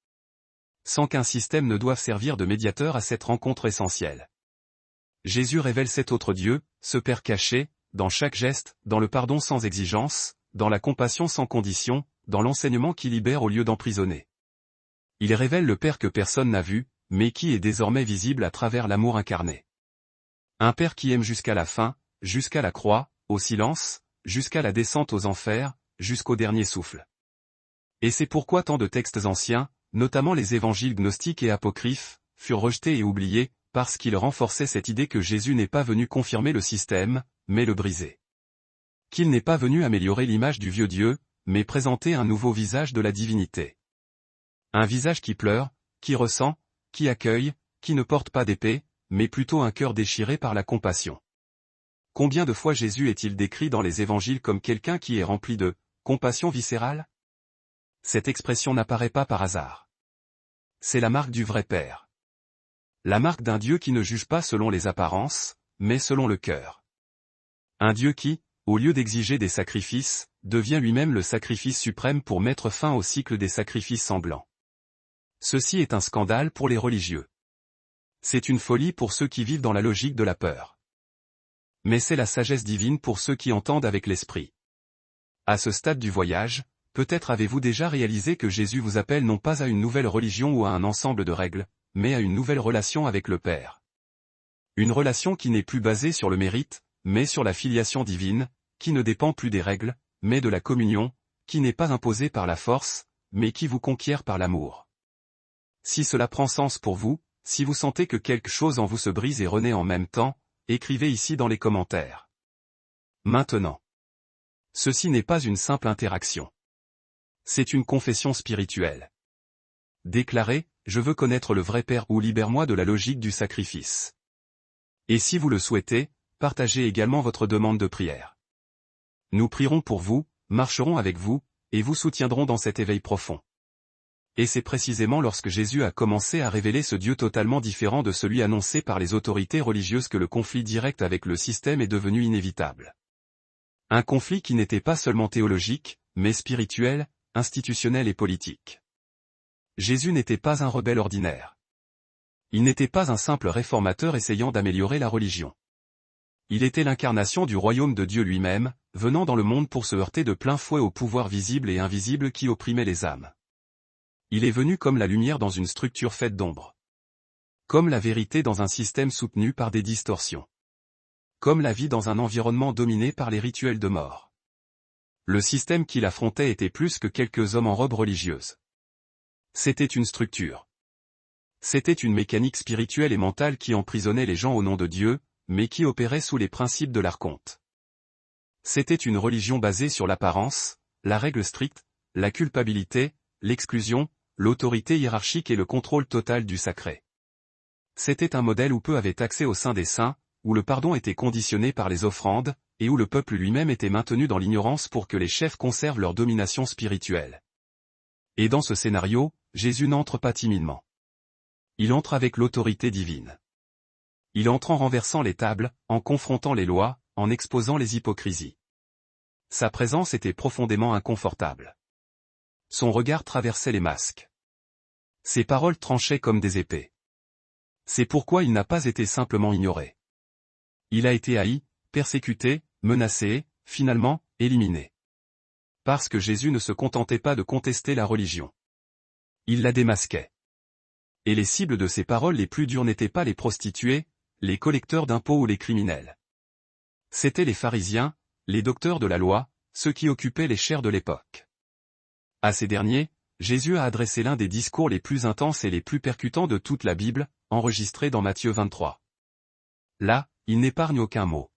Sans qu'un système ne doive servir de médiateur à cette rencontre essentielle. Jésus révèle cet autre Dieu, ce Père caché, dans chaque geste, dans le pardon sans exigence, dans la compassion sans condition, dans l'enseignement qui libère au lieu d'emprisonner. Il révèle le Père que personne n'a vu, mais qui est désormais visible à travers l'amour incarné. Un Père qui aime jusqu'à la fin, jusqu'à la croix, au silence, jusqu'à la descente aux enfers, jusqu'au dernier souffle. Et c'est pourquoi tant de textes anciens, notamment les évangiles gnostiques et apocryphes, furent rejetés et oubliés, parce qu'ils renforçaient cette idée que Jésus n'est pas venu confirmer le système, mais le briser. Qu'il n'est pas venu améliorer l'image du vieux Dieu, mais présenter un nouveau visage de la divinité. Un visage qui pleure, qui ressent, qui accueille, qui ne porte pas d'épée, mais plutôt un cœur déchiré par la compassion. Combien de fois Jésus est-il décrit dans les évangiles comme quelqu'un qui est rempli de compassion viscérale? Cette expression n'apparaît pas par hasard. C'est la marque du vrai Père. La marque d'un Dieu qui ne juge pas selon les apparences, mais selon le cœur. Un Dieu qui, au lieu d'exiger des sacrifices, devient lui-même le sacrifice suprême pour mettre fin au cycle des sacrifices semblants. Ceci est un scandale pour les religieux. C'est une folie pour ceux qui vivent dans la logique de la peur. Mais c'est la sagesse divine pour ceux qui entendent avec l'esprit. À ce stade du voyage, peut-être avez-vous déjà réalisé que Jésus vous appelle non pas à une nouvelle religion ou à un ensemble de règles, mais à une nouvelle relation avec le Père. Une relation qui n'est plus basée sur le mérite, mais sur la filiation divine, qui ne dépend plus des règles, mais de la communion, qui n'est pas imposée par la force, mais qui vous conquiert par l'amour. Si cela prend sens pour vous, si vous sentez que quelque chose en vous se brise et renaît en même temps, écrivez ici dans les commentaires. Maintenant. Ceci n'est pas une simple interaction. C'est une confession spirituelle. Déclarez, je veux connaître le vrai Père ou libère-moi de la logique du sacrifice. Et si vous le souhaitez, partagez également votre demande de prière. Nous prierons pour vous, marcherons avec vous, et vous soutiendrons dans cet éveil profond. Et c'est précisément lorsque Jésus a commencé à révéler ce Dieu totalement différent de celui annoncé par les autorités religieuses que le conflit direct avec le système est devenu inévitable. Un conflit qui n'était pas seulement théologique, mais spirituel, institutionnel et politique. Jésus n'était pas un rebelle ordinaire. Il n'était pas un simple réformateur essayant d'améliorer la religion. Il était l'incarnation du royaume de Dieu lui-même, venant dans le monde pour se heurter de plein fouet au pouvoir visible et invisible qui opprimait les âmes. Il est venu comme la lumière dans une structure faite d'ombre. Comme la vérité dans un système soutenu par des distorsions. Comme la vie dans un environnement dominé par les rituels de mort. Le système qu'il affrontait était plus que quelques hommes en robe religieuse. C'était une structure. C'était une mécanique spirituelle et mentale qui emprisonnait les gens au nom de Dieu, mais qui opérait sous les principes de l'archonte. C'était une religion basée sur l'apparence, la règle stricte, la culpabilité, l'exclusion, l'autorité hiérarchique et le contrôle total du sacré. C'était un modèle où peu avaient accès au sein des saints, où le pardon était conditionné par les offrandes, et où le peuple lui-même était maintenu dans l'ignorance pour que les chefs conservent leur domination spirituelle. Et dans ce scénario, Jésus n'entre pas timidement. Il entre avec l'autorité divine. Il entre en renversant les tables, en confrontant les lois, en exposant les hypocrisies. Sa présence était profondément inconfortable. Son regard traversait les masques. Ses paroles tranchaient comme des épées. C'est pourquoi il n'a pas été simplement ignoré. Il a été haï, persécuté, menacé, finalement, éliminé. Parce que Jésus ne se contentait pas de contester la religion. Il la démasquait. Et les cibles de ses paroles les plus dures n'étaient pas les prostituées, les collecteurs d'impôts ou les criminels. C'étaient les pharisiens, les docteurs de la loi, ceux qui occupaient les chairs de l'époque. À ces derniers, Jésus a adressé l'un des discours les plus intenses et les plus percutants de toute la Bible, enregistré dans Matthieu 23. Là, il n'épargne aucun mot.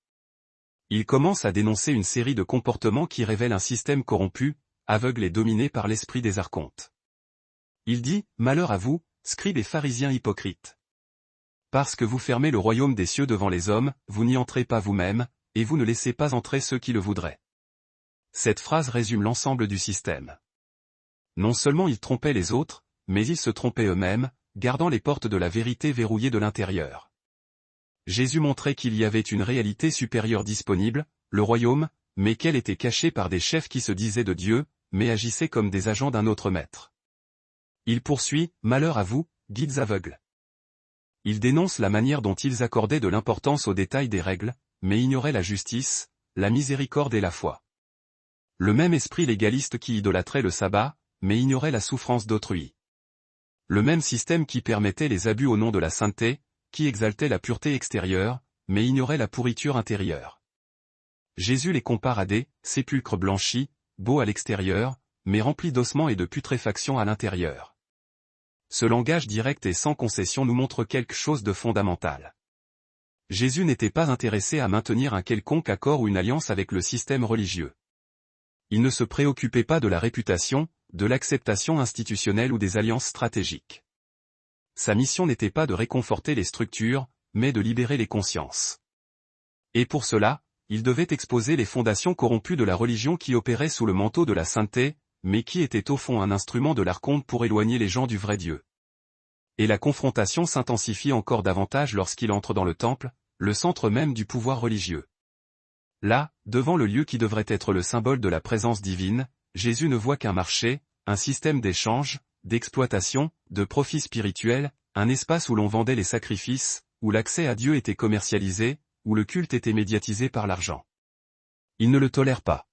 Il commence à dénoncer une série de comportements qui révèlent un système corrompu, aveugle et dominé par l'esprit des archontes. Il dit, « Malheur à vous, scribes et pharisiens hypocrites. Parce que vous fermez le royaume des cieux devant les hommes, vous n'y entrez pas vous-même, et vous ne laissez pas entrer ceux qui le voudraient. » Cette phrase résume l'ensemble du système. Non seulement ils trompaient les autres, mais ils se trompaient eux-mêmes, gardant les portes de la vérité verrouillées de l'intérieur. Jésus montrait qu'il y avait une réalité supérieure disponible, le royaume, mais qu'elle était cachée par des chefs qui se disaient de Dieu, mais agissaient comme des agents d'un autre maître. Il poursuit, « Malheur à vous, guides aveugles. » Il dénonce la manière dont ils accordaient de l'importance aux détails des règles, mais ignoraient la justice, la miséricorde et la foi. Le même esprit légaliste qui idolâtrait le sabbat, mais ignorait la souffrance d'autrui. Le même système qui permettait les abus au nom de la sainteté, qui exaltait la pureté extérieure, mais ignorait la pourriture intérieure. Jésus les compare à des sépulcres blanchis, beaux à l'extérieur, mais remplis d'ossements et de putréfaction à l'intérieur. Ce langage direct et sans concession nous montre quelque chose de fondamental. Jésus n'était pas intéressé à maintenir un quelconque accord ou une alliance avec le système religieux. Il ne se préoccupait pas de la réputation, de l'acceptation institutionnelle ou des alliances stratégiques. Sa mission n'était pas de réconforter les structures, mais de libérer les consciences. Et pour cela, il devait exposer les fondations corrompues de la religion qui opérait sous le manteau de la sainteté, mais qui était au fond un instrument de l'archonte pour éloigner les gens du vrai Dieu. Et la confrontation s'intensifie encore davantage lorsqu'il entre dans le temple, le centre même du pouvoir religieux. Là, devant le lieu qui devrait être le symbole de la présence divine, Jésus ne voit qu'un marché, un système d'échange, d'exploitation, de profit spirituel, un espace où l'on vendait les sacrifices, où l'accès à Dieu était commercialisé, où le culte était médiatisé par l'argent. Il ne le tolère pas.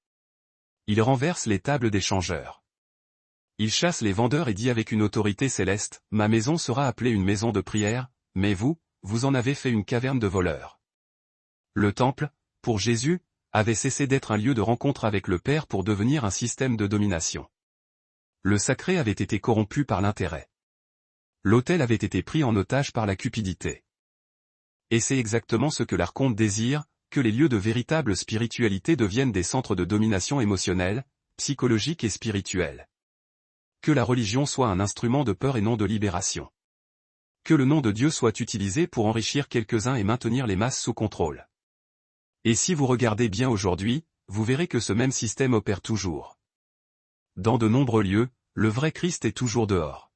Il renverse les tables des changeurs. Il chasse les vendeurs et dit avec une autorité céleste, « Ma maison sera appelée une maison de prière, mais vous, vous en avez fait une caverne de voleurs. » Le temple, pour Jésus, avait cessé d'être un lieu de rencontre avec le Père pour devenir un système de domination. Le sacré avait été corrompu par l'intérêt. L'autel avait été pris en otage par la cupidité. Et c'est exactement ce que l'archonte désire, que les lieux de véritable spiritualité deviennent des centres de domination émotionnelle, psychologique et spirituelle. Que la religion soit un instrument de peur et non de libération. Que le nom de Dieu soit utilisé pour enrichir quelques-uns et maintenir les masses sous contrôle. Et si vous regardez bien aujourd'hui, vous verrez que ce même système opère toujours. Dans de nombreux lieux, le vrai Christ est toujours dehors.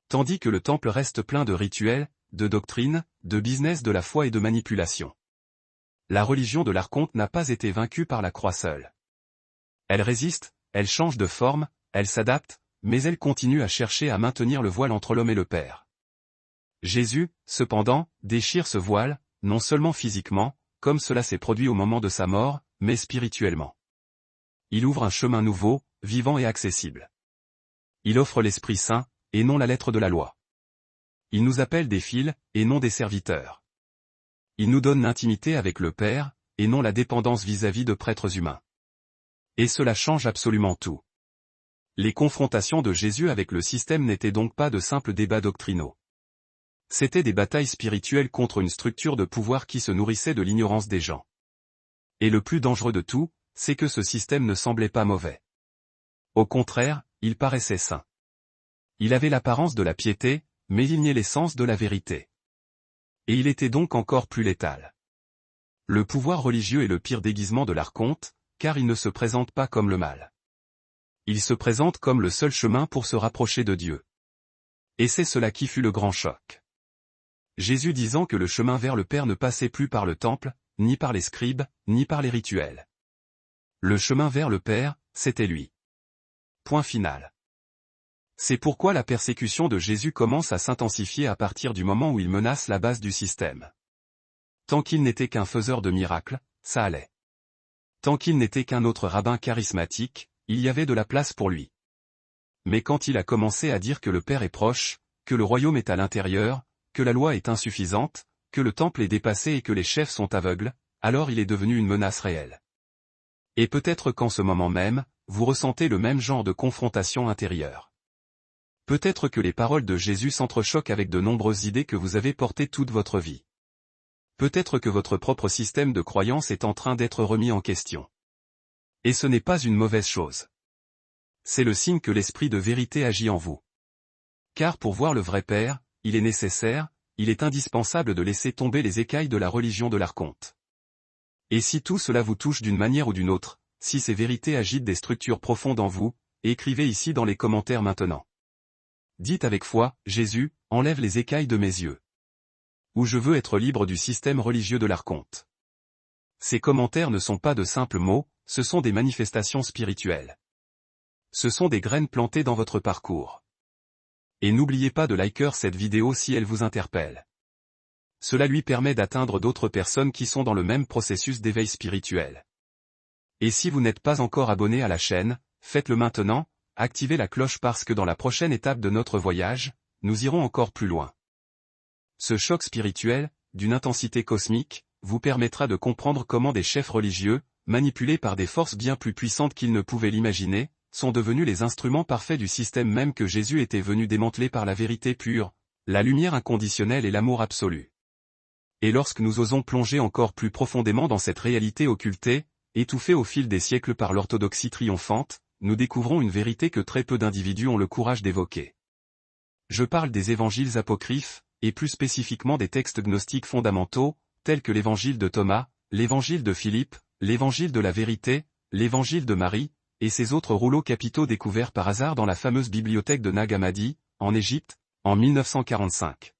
Tandis que le temple reste plein de rituels, de doctrines, de business de la foi et de manipulation. La religion de l'archonte n'a pas été vaincue par la croix seule. Elle résiste, elle change de forme, elle s'adapte, mais elle continue à chercher à maintenir le voile entre l'homme et le Père. Jésus, cependant, déchire ce voile, non seulement physiquement, comme cela s'est produit au moment de sa mort, mais spirituellement. Il ouvre un chemin nouveau, vivant et accessible. Il offre l'Esprit Saint, et non la lettre de la loi. Il nous appelle des fils, et non des serviteurs. Il nous donne l'intimité avec le Père, et non la dépendance vis-à-vis de prêtres humains. Et cela change absolument tout. Les confrontations de Jésus avec le système n'étaient donc pas de simples débats doctrinaux. C'étaient des batailles spirituelles contre une structure de pouvoir qui se nourrissait de l'ignorance des gens. Et le plus dangereux de tout, c'est que ce système ne semblait pas mauvais. Au contraire, il paraissait sain. Il avait l'apparence de la piété, mais il niait l'essence de la vérité. Et il était donc encore plus létal. Le pouvoir religieux est le pire déguisement de l'archonte, car il ne se présente pas comme le mal. Il se présente comme le seul chemin pour se rapprocher de Dieu. Et c'est cela qui fut le grand choc. Jésus disant que le chemin vers le Père ne passait plus par le temple, ni par les scribes, ni par les rituels. Le chemin vers le Père, c'était lui. Point final. C'est pourquoi la persécution de Jésus commence à s'intensifier à partir du moment où il menace la base du système. Tant qu'il n'était qu'un faiseur de miracles, ça allait. Tant qu'il n'était qu'un autre rabbin charismatique, il y avait de la place pour lui. Mais quand il a commencé à dire que le Père est proche, que le royaume est à l'intérieur, que la loi est insuffisante, que le temple est dépassé et que les chefs sont aveugles, alors il est devenu une menace réelle. Et peut-être qu'en ce moment même, vous ressentez le même genre de confrontation intérieure. Peut-être que les paroles de Jésus s'entrechoquent avec de nombreuses idées que vous avez portées toute votre vie. Peut-être que votre propre système de croyance est en train d'être remis en question. Et ce n'est pas une mauvaise chose. C'est le signe que l'esprit de vérité agit en vous. Car pour voir le vrai Père, il est nécessaire, il est indispensable de laisser tomber les écailles de la religion de l'archonte. Et si tout cela vous touche d'une manière ou d'une autre, si ces vérités agitent des structures profondes en vous, écrivez ici dans les commentaires maintenant. Dites avec foi, Jésus, enlève les écailles de mes yeux. Ou je veux être libre du système religieux de l'archonte. Ces commentaires ne sont pas de simples mots, ce sont des manifestations spirituelles. Ce sont des graines plantées dans votre parcours. Et n'oubliez pas de liker cette vidéo si elle vous interpelle. Cela lui permet d'atteindre d'autres personnes qui sont dans le même processus d'éveil spirituel. Et si vous n'êtes pas encore abonné à la chaîne, faites-le maintenant, activez la cloche parce que dans la prochaine étape de notre voyage, nous irons encore plus loin. Ce choc spirituel, d'une intensité cosmique, vous permettra de comprendre comment des chefs religieux, manipulés par des forces bien plus puissantes qu'ils ne pouvaient l'imaginer, sont devenus les instruments parfaits du système même que Jésus était venu démanteler par la vérité pure, la lumière inconditionnelle et l'amour absolu. Et lorsque nous osons plonger encore plus profondément dans cette réalité occultée, étouffée au fil des siècles par l'orthodoxie triomphante, nous découvrons une vérité que très peu d'individus ont le courage d'évoquer. Je parle des évangiles apocryphes, et plus spécifiquement des textes gnostiques fondamentaux, tels que l'évangile de Thomas, l'évangile de Philippe, l'évangile de la vérité, l'évangile de Marie, et ces autres rouleaux capitaux découverts par hasard dans la fameuse bibliothèque de Nag Hammadi, en Égypte, en 1945.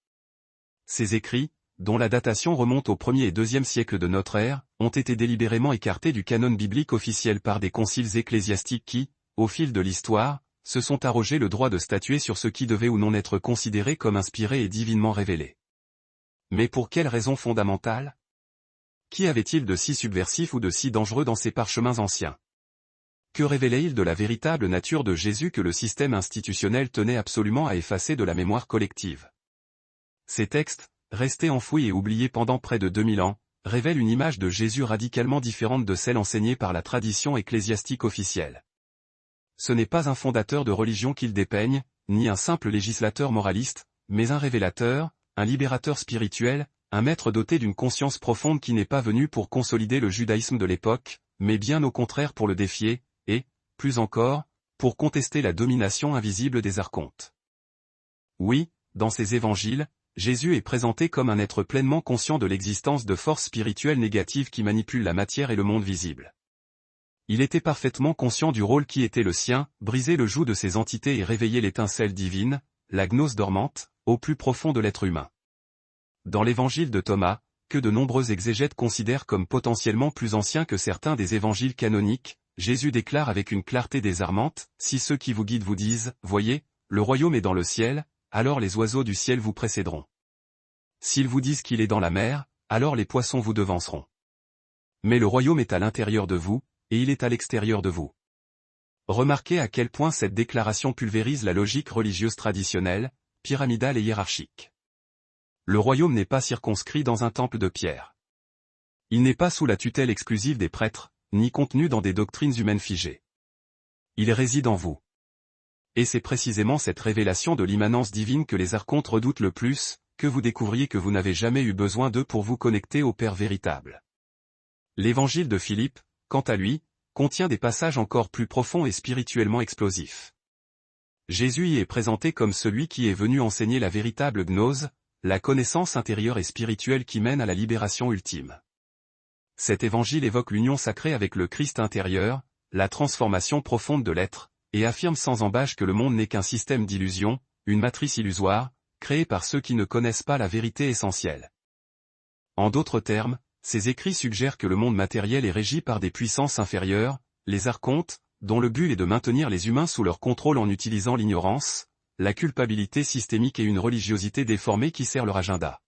Ces écrits, dont la datation remonte au 1er et 2e siècle de notre ère, ont été délibérément écartés du canon biblique officiel par des conciles ecclésiastiques qui, au fil de l'histoire, se sont arrogés le droit de statuer sur ce qui devait ou non être considéré comme inspiré et divinement révélé. Mais pour quelle raison fondamentale? Qu'y avait-il de si subversif ou de si dangereux dans ces parchemins anciens? Que révélait-il de la véritable nature de Jésus que le système institutionnel tenait absolument à effacer de la mémoire collective? Ces textes, restés enfouis et oubliés pendant près de 2000 ans, révèlent une image de Jésus radicalement différente de celle enseignée par la tradition ecclésiastique officielle. Ce n'est pas un fondateur de religion qu'il dépeigne, ni un simple législateur moraliste, mais un révélateur, un libérateur spirituel, un maître doté d'une conscience profonde qui n'est pas venu pour consolider le judaïsme de l'époque, mais bien au contraire pour le défier, et, plus encore, pour contester la domination invisible des archontes. Oui, dans ces évangiles, Jésus est présenté comme un être pleinement conscient de l'existence de forces spirituelles négatives qui manipulent la matière et le monde visible. Il était parfaitement conscient du rôle qui était le sien, briser le joug de ces entités et réveiller l'étincelle divine, la gnose dormante, au plus profond de l'être humain. Dans l'évangile de Thomas, que de nombreux exégètes considèrent comme potentiellement plus ancien que certains des évangiles canoniques, Jésus déclare avec une clarté désarmante, « Si ceux qui vous guident vous disent, voyez, le royaume est dans le ciel, alors les oiseaux du ciel vous précéderont. S'ils vous disent qu'il est dans la mer, alors les poissons vous devanceront. Mais le royaume est à l'intérieur de vous, et il est à l'extérieur de vous. » Remarquez à quel point cette déclaration pulvérise la logique religieuse traditionnelle, pyramidale et hiérarchique. Le royaume n'est pas circonscrit dans un temple de pierre. Il n'est pas sous la tutelle exclusive des prêtres, ni contenu dans des doctrines humaines figées. Il réside en vous. Et c'est précisément cette révélation de l'immanence divine que les archontes redoutent le plus, que vous découvriez que vous n'avez jamais eu besoin d'eux pour vous connecter au Père véritable. L'évangile de Philippe, quant à lui, contient des passages encore plus profonds et spirituellement explosifs. Jésus y est présenté comme celui qui est venu enseigner la véritable gnose, la connaissance intérieure et spirituelle qui mène à la libération ultime. Cet évangile évoque l'union sacrée avec le Christ intérieur, la transformation profonde de l'être, et affirme sans embâche que le monde n'est qu'un système d'illusions, une matrice illusoire, créée par ceux qui ne connaissent pas la vérité essentielle. En d'autres termes, ces écrits suggèrent que le monde matériel est régi par des puissances inférieures, les archontes, dont le but est de maintenir les humains sous leur contrôle en utilisant l'ignorance, la culpabilité systémique et une religiosité déformée qui sert leur agenda.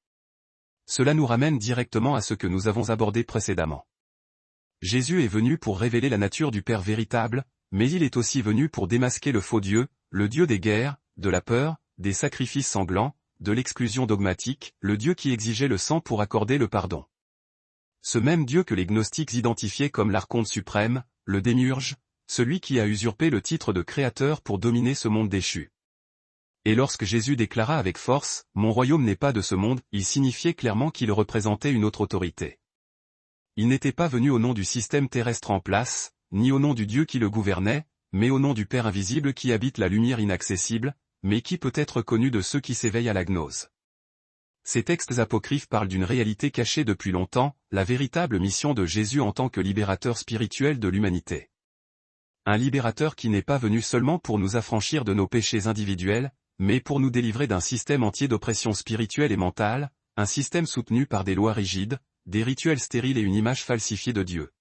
Cela nous ramène directement à ce que nous avons abordé précédemment. Jésus est venu pour révéler la nature du Père véritable, mais il est aussi venu pour démasquer le faux Dieu, le Dieu des guerres, de la peur, des sacrifices sanglants, de l'exclusion dogmatique, le Dieu qui exigeait le sang pour accorder le pardon. Ce même Dieu que les gnostiques identifiaient comme l'archonte suprême, le démiurge, celui qui a usurpé le titre de créateur pour dominer ce monde déchu. Et lorsque Jésus déclara avec force « Mon royaume n'est pas de ce monde », il signifiait clairement qu'il représentait une autre autorité. Il n'était pas venu au nom du système terrestre en place, ni au nom du Dieu qui le gouvernait, mais au nom du Père invisible qui habite la lumière inaccessible, mais qui peut être connu de ceux qui s'éveillent à la gnose. Ces textes apocryphes parlent d'une réalité cachée depuis longtemps, la véritable mission de Jésus en tant que libérateur spirituel de l'humanité. Un libérateur qui n'est pas venu seulement pour nous affranchir de nos péchés individuels, mais pour nous délivrer d'un système entier d'oppression spirituelle et mentale, un système soutenu par des lois rigides, des rituels stériles et une image falsifiée de Dieu.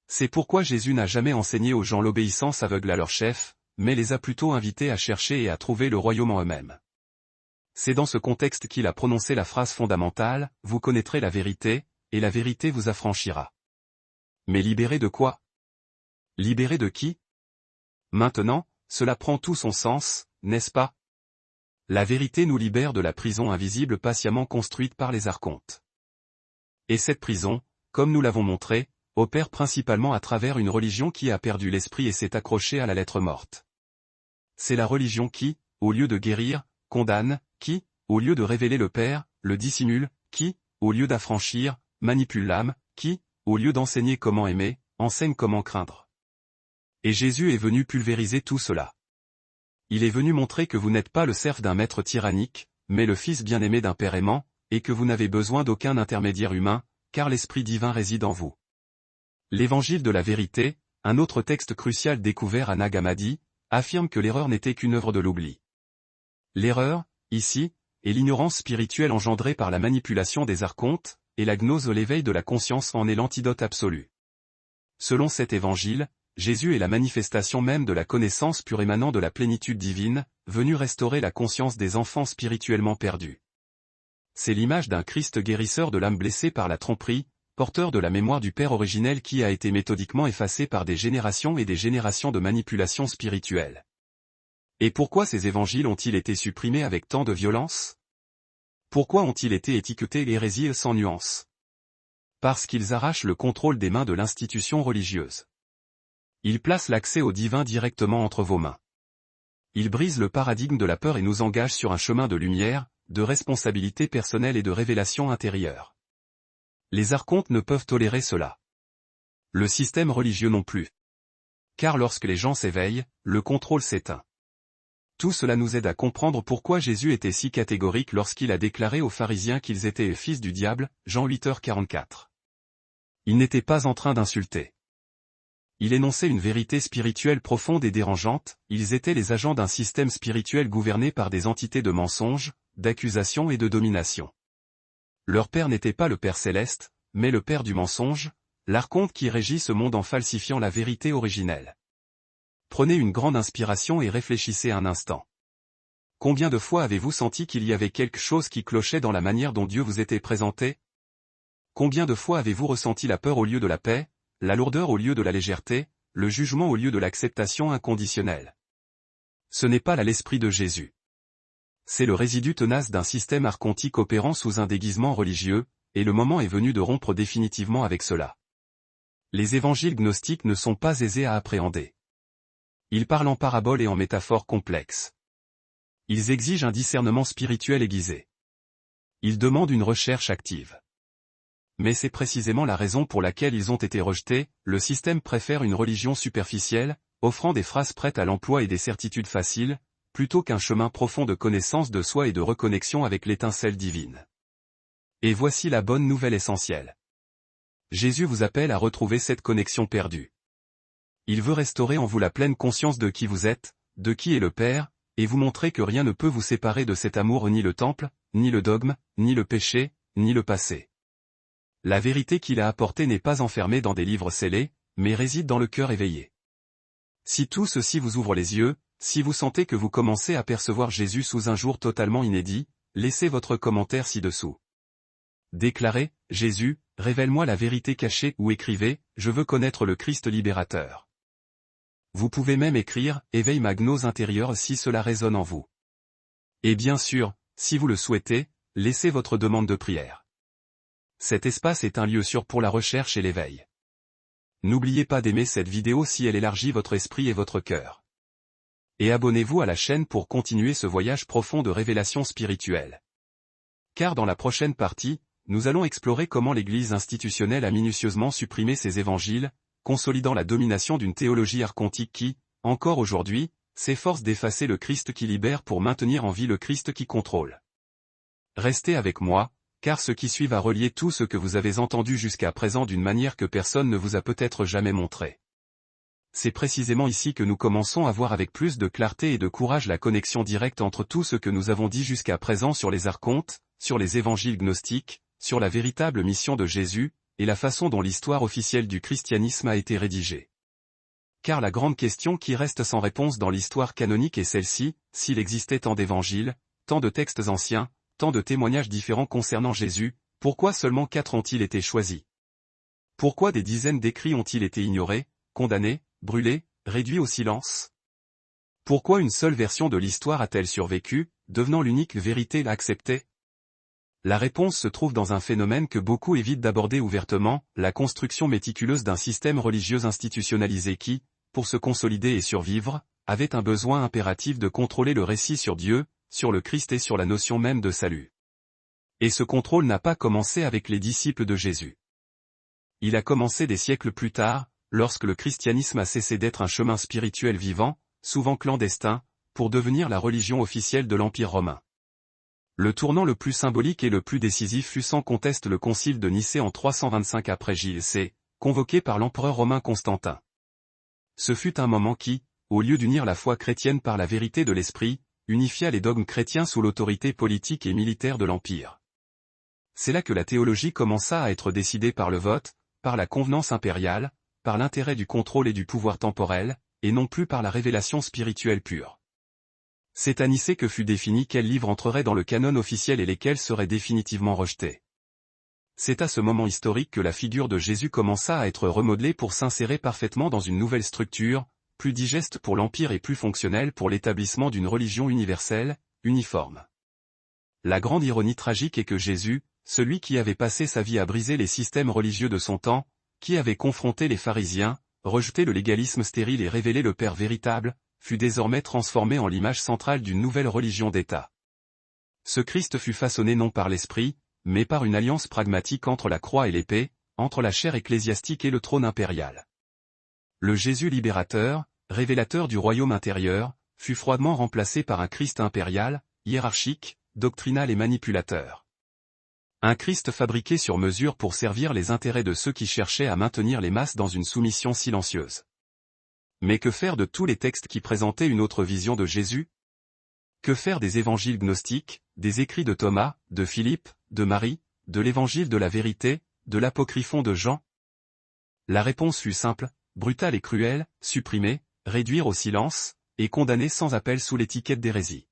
C'est pourquoi Jésus n'a jamais enseigné aux gens l'obéissance aveugle à leur chef, mais les a plutôt invités à chercher et à trouver le royaume en eux-mêmes. C'est dans ce contexte qu'il a prononcé la phrase fondamentale « Vous connaîtrez la vérité, et la vérité vous affranchira ». Mais libéré de quoi? Libéré de qui? Maintenant, cela prend tout son sens, n'est-ce pas? La vérité nous libère de la prison invisible patiemment construite par les archontes. Et cette prison, comme nous l'avons montré, opère principalement à travers une religion qui a perdu l'esprit et s'est accrochée à la lettre morte. C'est la religion qui, au lieu de guérir, condamne, qui, au lieu de révéler le Père, le dissimule, qui, au lieu d'affranchir, manipule l'âme, qui, au lieu d'enseigner comment aimer, enseigne comment craindre. Et Jésus est venu pulvériser tout cela. Il est venu montrer que vous n'êtes pas le serf d'un maître tyrannique, mais le fils bien-aimé d'un Père aimant, et que vous n'avez besoin d'aucun intermédiaire humain, car l'Esprit divin réside en vous. L'Évangile de la vérité, un autre texte crucial découvert à Nag Hammadi, affirme que l'erreur n'était qu'une œuvre de l'oubli. L'erreur, ici, est l'ignorance spirituelle engendrée par la manipulation des archontes, et la gnose l'éveil de la conscience en est l'antidote absolu. Selon cet évangile, Jésus est la manifestation même de la connaissance pure émanant de la plénitude divine, venu restaurer la conscience des enfants spirituellement perdus. C'est l'image d'un Christ guérisseur de l'âme blessée par la tromperie, porteur de la mémoire du Père originel qui a été méthodiquement effacé par des générations et des générations de manipulations spirituelles. Et pourquoi ces évangiles ont-ils été supprimés avec tant de violence? Pourquoi ont-ils été étiquetés hérésie sans nuance? Parce qu'ils arrachent le contrôle des mains de l'institution religieuse. Ils placent l'accès au divin directement entre vos mains. Ils brisent le paradigme de la peur et nous engagent sur un chemin de lumière, de responsabilité personnelle et de révélation intérieure. Les archontes ne peuvent tolérer cela. Le système religieux non plus. Car lorsque les gens s'éveillent, le contrôle s'éteint. Tout cela nous aide à comprendre pourquoi Jésus était si catégorique lorsqu'il a déclaré aux pharisiens qu'ils étaient fils du diable, Jean 8h44. Il n'était pas en train d'insulter. Il énonçait une vérité spirituelle profonde et dérangeante, ils étaient les agents d'un système spirituel gouverné par des entités de mensonges, d'accusation et de domination. Leur père n'était pas le Père céleste, mais le père du mensonge, l'archonte qui régit ce monde en falsifiant la vérité originelle. Prenez une grande inspiration et réfléchissez un instant. Combien de fois avez-vous senti qu'il y avait quelque chose qui clochait dans la manière dont Dieu vous était présenté? Combien de fois avez-vous ressenti la peur au lieu de la paix, la lourdeur au lieu de la légèreté, le jugement au lieu de l'acceptation inconditionnelle? Ce n'est pas là l'esprit de Jésus. C'est le résidu tenace d'un système archontique opérant sous un déguisement religieux, et le moment est venu de rompre définitivement avec cela. Les évangiles gnostiques ne sont pas aisés à appréhender. Ils parlent en paraboles et en métaphores complexes. Ils exigent un discernement spirituel aiguisé. Ils demandent une recherche active. Mais c'est précisément la raison pour laquelle ils ont été rejetés. Le système préfère une religion superficielle, offrant des phrases prêtes à l'emploi et des certitudes faciles, plutôt qu'un chemin profond de connaissance de soi et de reconnexion avec l'étincelle divine. Et voici la bonne nouvelle essentielle. Jésus vous appelle à retrouver cette connexion perdue. Il veut restaurer en vous la pleine conscience de qui vous êtes, de qui est le Père, et vous montrer que rien ne peut vous séparer de cet amour, ni le temple, ni le dogme, ni le péché, ni le passé. La vérité qu'il a apportée n'est pas enfermée dans des livres scellés, mais réside dans le cœur éveillé. Si tout ceci vous ouvre les yeux, si vous sentez que vous commencez à percevoir Jésus sous un jour totalement inédit, laissez votre commentaire ci-dessous. Déclarez, Jésus, révèle-moi la vérité cachée, ou écrivez, je veux connaître le Christ libérateur. Vous pouvez même écrire, éveille ma gnose intérieure si cela résonne en vous. Et bien sûr, si vous le souhaitez, laissez votre demande de prière. Cet espace est un lieu sûr pour la recherche et l'éveil. N'oubliez pas d'aimer cette vidéo si elle élargit votre esprit et votre cœur. Et abonnez-vous à la chaîne pour continuer ce voyage profond de révélation spirituelle. Car dans la prochaine partie, nous allons explorer comment l'Église institutionnelle a minutieusement supprimé ses évangiles, consolidant la domination d'une théologie archontique qui, encore aujourd'hui, s'efforce d'effacer le Christ qui libère pour maintenir en vie le Christ qui contrôle. Restez avec moi, car ce qui suit va relier tout ce que vous avez entendu jusqu'à présent d'une manière que personne ne vous a peut-être jamais montrée. C'est précisément ici que nous commençons à voir avec plus de clarté et de courage la connexion directe entre tout ce que nous avons dit jusqu'à présent sur les archontes, sur les évangiles gnostiques, sur la véritable mission de Jésus, et la façon dont l'histoire officielle du christianisme a été rédigée. Car la grande question qui reste sans réponse dans l'histoire canonique est celle-ci, s'il existait tant d'évangiles, tant de textes anciens, tant de témoignages différents concernant Jésus, pourquoi seulement 4 ont-ils été choisis? Pourquoi des dizaines d'écrits ont-ils été ignorés, condamnés, brûlés, réduits au silence? Pourquoi une seule version de l'histoire a-t-elle survécu, devenant l'unique vérité acceptée? La réponse se trouve dans un phénomène que beaucoup évitent d'aborder ouvertement, la construction méticuleuse d'un système religieux institutionnalisé qui, pour se consolider et survivre, avait un besoin impératif de contrôler le récit sur Dieu, sur le Christ et sur la notion même de salut. Et ce contrôle n'a pas commencé avec les disciples de Jésus. Il a commencé des siècles plus tard, lorsque le christianisme a cessé d'être un chemin spirituel vivant, souvent clandestin, pour devenir la religion officielle de l'Empire romain. Le tournant le plus symbolique et le plus décisif fut sans conteste le concile de Nicée en 325 après J.C., convoqué par l'empereur romain Constantin. Ce fut un moment qui, au lieu d'unir la foi chrétienne par la vérité de l'esprit, unifia les dogmes chrétiens sous l'autorité politique et militaire de l'Empire. C'est là que la théologie commença à être décidée par le vote, par la convenance impériale, par l'intérêt du contrôle et du pouvoir temporel, et non plus par la révélation spirituelle pure. C'est à Nicée que fut défini quels livres entreraient dans le canon officiel et lesquels seraient définitivement rejetés. C'est à ce moment historique que la figure de Jésus commença à être remodelée pour s'insérer parfaitement dans une nouvelle structure, plus digeste pour l'Empire et plus fonctionnelle pour l'établissement d'une religion universelle, uniforme. La grande ironie tragique est que Jésus, celui qui avait passé sa vie à briser les systèmes religieux de son temps, qui avait confronté les pharisiens, rejeté le légalisme stérile et révélé le Père véritable, fut désormais transformé en l'image centrale d'une nouvelle religion d'État. Ce Christ fut façonné non par l'esprit, mais par une alliance pragmatique entre la croix et l'épée, entre la chair ecclésiastique et le trône impérial. Le Jésus libérateur, révélateur du royaume intérieur, fut froidement remplacé par un Christ impérial, hiérarchique, doctrinal et manipulateur. Un Christ fabriqué sur mesure pour servir les intérêts de ceux qui cherchaient à maintenir les masses dans une soumission silencieuse. Mais que faire de tous les textes qui présentaient une autre vision de Jésus? Que faire des évangiles gnostiques, des écrits de Thomas, de Philippe, de Marie, de l'évangile de la vérité, de l'apocryphon de Jean? La réponse fut simple, brutale et cruelle, supprimer, réduire au silence, et condamner sans appel sous l'étiquette d'hérésie.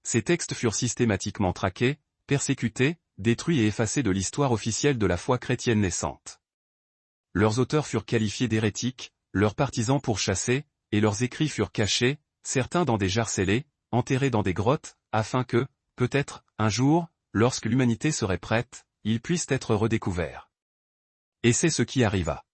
Ces textes furent systématiquement traqués, persécutés, détruits et effacés de l'histoire officielle de la foi chrétienne naissante. Leurs auteurs furent qualifiés d'hérétiques, leurs partisans pourchassés, et leurs écrits furent cachés, certains dans des jarres scellées, enterrés dans des grottes, afin que, peut-être, un jour, lorsque l'humanité serait prête, ils puissent être redécouverts. Et c'est ce qui arriva.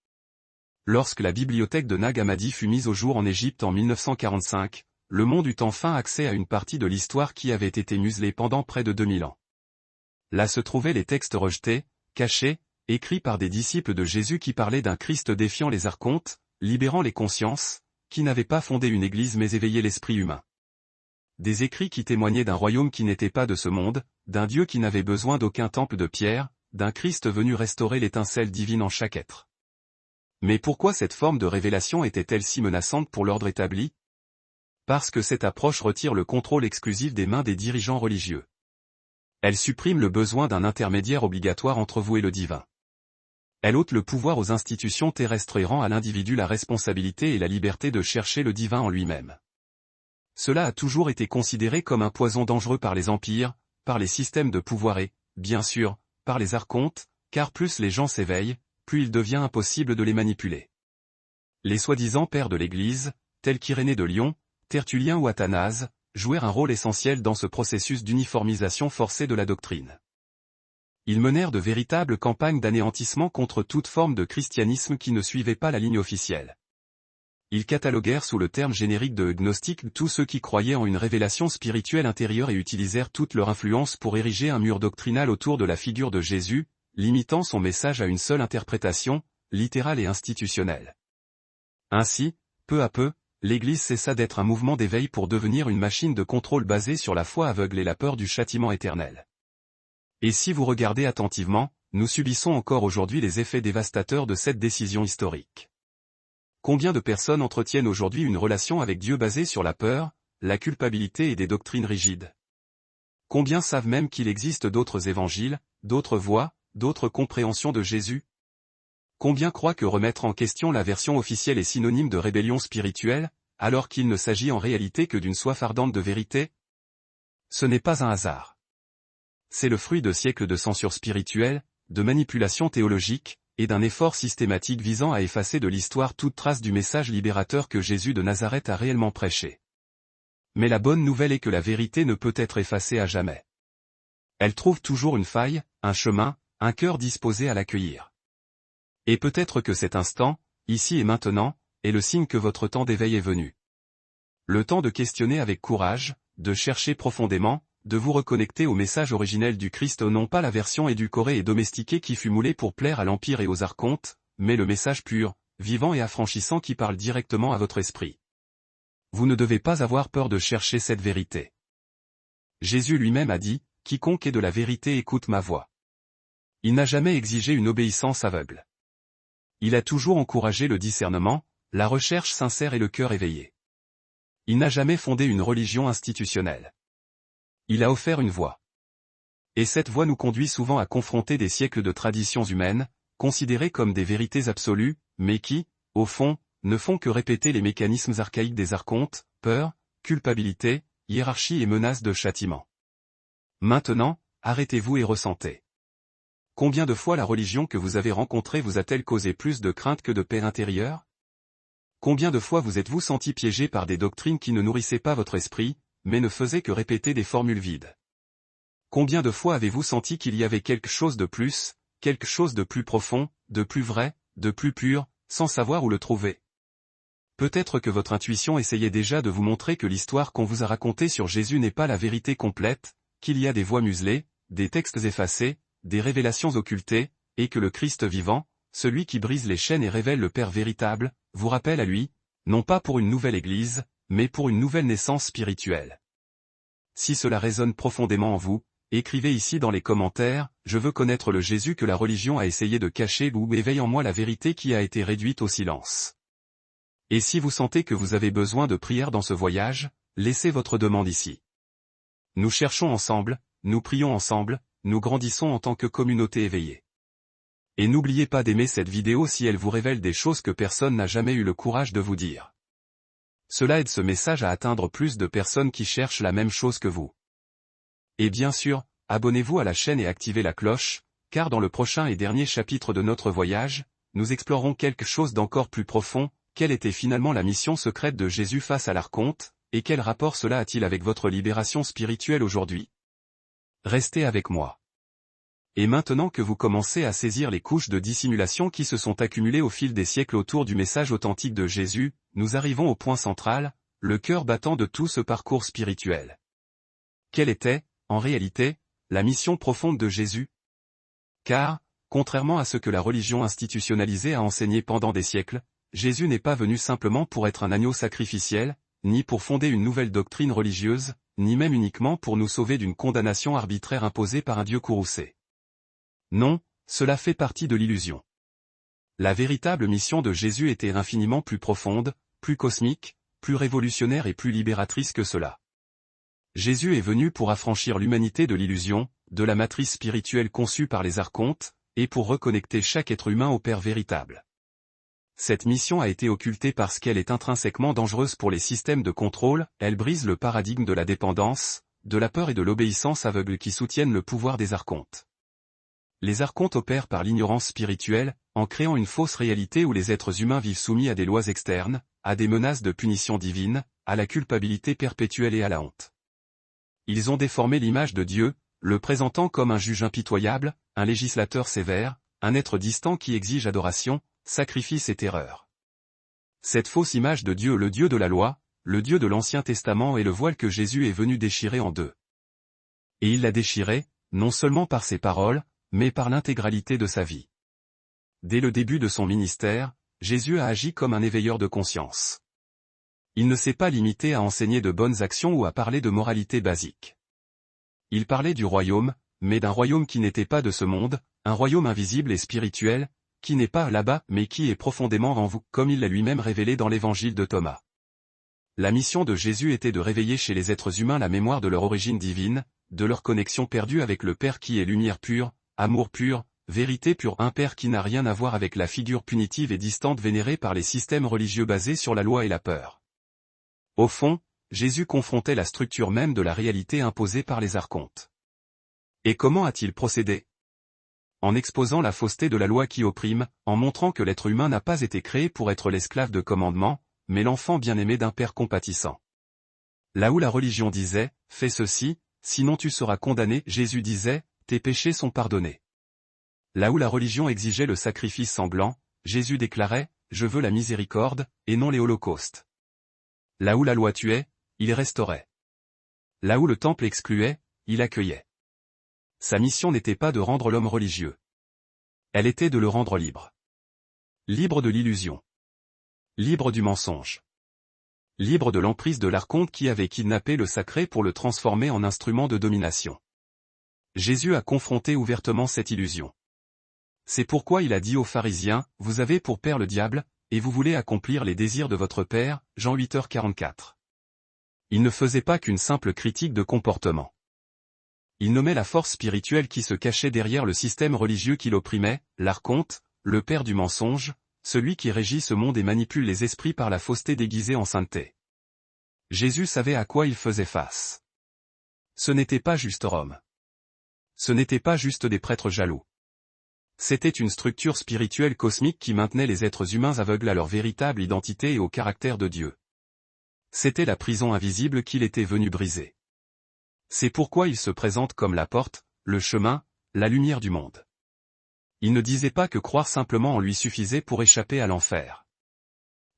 Lorsque la bibliothèque de Nag Hammadi fut mise au jour en Égypte en 1945, le monde eut enfin accès à une partie de l'histoire qui avait été muselée pendant près de 2000 ans. Là se trouvaient les textes rejetés, cachés, écrits par des disciples de Jésus qui parlaient d'un Christ défiant les archontes, libérant les consciences, qui n'avait pas fondé une église mais éveillé l'esprit humain. Des écrits qui témoignaient d'un royaume qui n'était pas de ce monde, d'un Dieu qui n'avait besoin d'aucun temple de pierre, d'un Christ venu restaurer l'étincelle divine en chaque être. Mais pourquoi cette forme de révélation était-elle si menaçante pour l'ordre établi? Parce que cette approche retire le contrôle exclusif des mains des dirigeants religieux. Elle supprime le besoin d'un intermédiaire obligatoire entre vous et le divin. Elle ôte le pouvoir aux institutions terrestres et rend à l'individu la responsabilité et la liberté de chercher le divin en lui-même. Cela a toujours été considéré comme un poison dangereux par les empires, par les systèmes de pouvoir et, bien sûr, par les archontes, car plus les gens s'éveillent, plus il devient impossible de les manipuler. Les soi-disant pères de l'Église, tels qu'Irénée de Lyon, Tertullien ou Athanase, jouèrent un rôle essentiel dans ce processus d'uniformisation forcée de la doctrine. Ils menèrent de véritables campagnes d'anéantissement contre toute forme de christianisme qui ne suivait pas la ligne officielle. Ils cataloguèrent sous le terme générique de gnostiques tous ceux qui croyaient en une révélation spirituelle intérieure et utilisèrent toute leur influence pour ériger un mur doctrinal autour de la figure de Jésus, limitant son message à une seule interprétation, littérale et institutionnelle. Ainsi, peu à peu, l'Église cessa d'être un mouvement d'éveil pour devenir une machine de contrôle basée sur la foi aveugle et la peur du châtiment éternel. Et si vous regardez attentivement, nous subissons encore aujourd'hui les effets dévastateurs de cette décision historique. Combien de personnes entretiennent aujourd'hui une relation avec Dieu basée sur la peur, la culpabilité et des doctrines rigides? Combien savent même qu'il existe d'autres évangiles, d'autres voies, d'autres compréhensions de Jésus? Combien croient que remettre en question la version officielle est synonyme de rébellion spirituelle, alors qu'il ne s'agit en réalité que d'une soif ardente de vérité? Ce n'est pas un hasard. C'est le fruit de siècles de censure spirituelle, de manipulation théologique, et d'un effort systématique visant à effacer de l'histoire toute trace du message libérateur que Jésus de Nazareth a réellement prêché. Mais la bonne nouvelle est que la vérité ne peut être effacée à jamais. Elle trouve toujours une faille, un chemin, un cœur disposé à l'accueillir. Et peut-être que cet instant, ici et maintenant, est le signe que votre temps d'éveil est venu. Le temps de questionner avec courage, de chercher profondément, de vous reconnecter au message originel du Christ, non pas la version édulcorée et domestiquée qui fut moulée pour plaire à l'Empire et aux archontes, mais le message pur, vivant et affranchissant qui parle directement à votre esprit. Vous ne devez pas avoir peur de chercher cette vérité. Jésus lui-même a dit, « Quiconque est de la vérité écoute ma voix ». Il n'a jamais exigé une obéissance aveugle. Il a toujours encouragé le discernement, la recherche sincère et le cœur éveillé. Il n'a jamais fondé une religion institutionnelle. Il a offert une voie. Et cette voie nous conduit souvent à confronter des siècles de traditions humaines, considérées comme des vérités absolues, mais qui, au fond, ne font que répéter les mécanismes archaïques des archontes, peur, culpabilité, hiérarchie et menace de châtiment. Maintenant, arrêtez-vous et ressentez. Combien de fois la religion que vous avez rencontrée vous a-t-elle causé plus de crainte que de paix intérieure? Combien de fois vous êtes-vous senti piégé par des doctrines qui ne nourrissaient pas votre esprit, mais ne faisaient que répéter des formules vides? Combien de fois avez-vous senti qu'il y avait quelque chose de plus, quelque chose de plus profond, de plus vrai, de plus pur, sans savoir où le trouver? Peut-être que votre intuition essayait déjà de vous montrer que l'histoire qu'on vous a racontée sur Jésus n'est pas la vérité complète, qu'il y a des voix muselées, des textes effacés, des révélations occultées, et que le Christ vivant, celui qui brise les chaînes et révèle le Père véritable, vous rappelle à lui, non pas pour une nouvelle Église, mais pour une nouvelle naissance spirituelle. Si cela résonne profondément en vous, écrivez ici dans les commentaires, je veux connaître le Jésus que la religion a essayé de cacher ou éveille en moi la vérité qui a été réduite au silence. Et si vous sentez que vous avez besoin de prière dans ce voyage, laissez votre demande ici. Nous cherchons ensemble, nous prions ensemble, nous grandissons en tant que communauté éveillée. Et n'oubliez pas d'aimer cette vidéo si elle vous révèle des choses que personne n'a jamais eu le courage de vous dire. Cela aide ce message à atteindre plus de personnes qui cherchent la même chose que vous. Et bien sûr, abonnez-vous à la chaîne et activez la cloche, car dans le prochain et dernier chapitre de notre voyage, nous explorerons quelque chose d'encore plus profond, quelle était finalement la mission secrète de Jésus face à l'archonte, et quel rapport cela a-t-il avec votre libération spirituelle aujourd'hui? Restez avec moi. Et maintenant que vous commencez à saisir les couches de dissimulation qui se sont accumulées au fil des siècles autour du message authentique de Jésus, nous arrivons au point central, le cœur battant de tout ce parcours spirituel. Quelle était, en réalité, la mission profonde de Jésus? Car, contrairement à ce que la religion institutionnalisée a enseigné pendant des siècles, Jésus n'est pas venu simplement pour être un agneau sacrificiel, ni pour fonder une nouvelle doctrine religieuse, ni même uniquement pour nous sauver d'une condamnation arbitraire imposée par un Dieu courroucé. Non, cela fait partie de l'illusion. La véritable mission de Jésus était infiniment plus profonde, plus cosmique, plus révolutionnaire et plus libératrice que cela. Jésus est venu pour affranchir l'humanité de l'illusion, de la matrice spirituelle conçue par les archontes, et pour reconnecter chaque être humain au Père véritable. Cette mission a été occultée parce qu'elle est intrinsèquement dangereuse pour les systèmes de contrôle, elle brise le paradigme de la dépendance, de la peur et de l'obéissance aveugle qui soutiennent le pouvoir des archontes. Les archontes opèrent par l'ignorance spirituelle, en créant une fausse réalité où les êtres humains vivent soumis à des lois externes, à des menaces de punition divine, à la culpabilité perpétuelle et à la honte. Ils ont déformé l'image de Dieu, le présentant comme un juge impitoyable, un législateur sévère, un être distant qui exige adoration, sacrifice et terreur. Cette fausse image de Dieu, le Dieu de la loi, le Dieu de l'Ancien Testament est le voile que Jésus est venu déchirer en deux. Et il l'a déchiré, non seulement par ses paroles, mais par l'intégralité de sa vie. Dès le début de son ministère, Jésus a agi comme un éveilleur de conscience. Il ne s'est pas limité à enseigner de bonnes actions ou à parler de moralité basique. Il parlait du royaume, mais d'un royaume qui n'était pas de ce monde, un royaume invisible et spirituel, qui n'est pas là-bas mais qui est profondément en vous, comme il l'a lui-même révélé dans l'évangile de Thomas. La mission de Jésus était de réveiller chez les êtres humains la mémoire de leur origine divine, de leur connexion perdue avec le Père qui est lumière pure, amour pur, vérité pure, un Père qui n'a rien à voir avec la figure punitive et distante vénérée par les systèmes religieux basés sur la loi et la peur. Au fond, Jésus confrontait la structure même de la réalité imposée par les archontes. Et comment a-t-il procédé? En exposant la fausseté de la loi qui opprime, en montrant que l'être humain n'a pas été créé pour être l'esclave de commandement, mais l'enfant bien-aimé d'un Père compatissant. Là où la religion disait, fais ceci, sinon tu seras condamné, Jésus disait, tes péchés sont pardonnés. Là où la religion exigeait le sacrifice sanglant, Jésus déclarait, je veux la miséricorde, et non les holocaustes. Là où la loi tuait, il restaurait. Là où le temple excluait, il accueillait. Sa mission n'était pas de rendre l'homme religieux. Elle était de le rendre libre. Libre de l'illusion. Libre du mensonge. Libre de l'emprise de l'archonte qui avait kidnappé le sacré pour le transformer en instrument de domination. Jésus a confronté ouvertement cette illusion. C'est pourquoi il a dit aux pharisiens, vous avez pour père le diable, et vous voulez accomplir les désirs de votre père, Jean 8h44. Il ne faisait pas qu'une simple critique de comportement. Il nommait la force spirituelle qui se cachait derrière le système religieux qui l'opprimait, l'archonte, le père du mensonge, celui qui régit ce monde et manipule les esprits par la fausseté déguisée en sainteté. Jésus savait à quoi il faisait face. Ce n'était pas juste Rome. Ce n'était pas juste des prêtres jaloux. C'était une structure spirituelle cosmique qui maintenait les êtres humains aveugles à leur véritable identité et au caractère de Dieu. C'était la prison invisible qu'il était venu briser. C'est pourquoi il se présente comme la porte, le chemin, la lumière du monde. Il ne disait pas que croire simplement en lui suffisait pour échapper à l'enfer.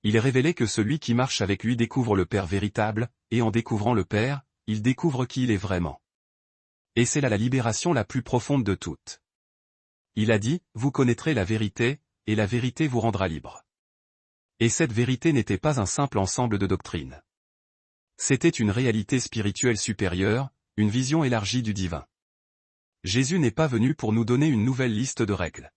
Il révélait que celui qui marche avec lui découvre le Père véritable, et en découvrant le Père, il découvre qui il est vraiment. Et c'est là la libération la plus profonde de toutes. Il a dit, vous connaîtrez la vérité, et la vérité vous rendra libre. Et cette vérité n'était pas un simple ensemble de doctrines. C'était une réalité spirituelle supérieure, une vision élargie du divin. Jésus n'est pas venu pour nous donner une nouvelle liste de règles.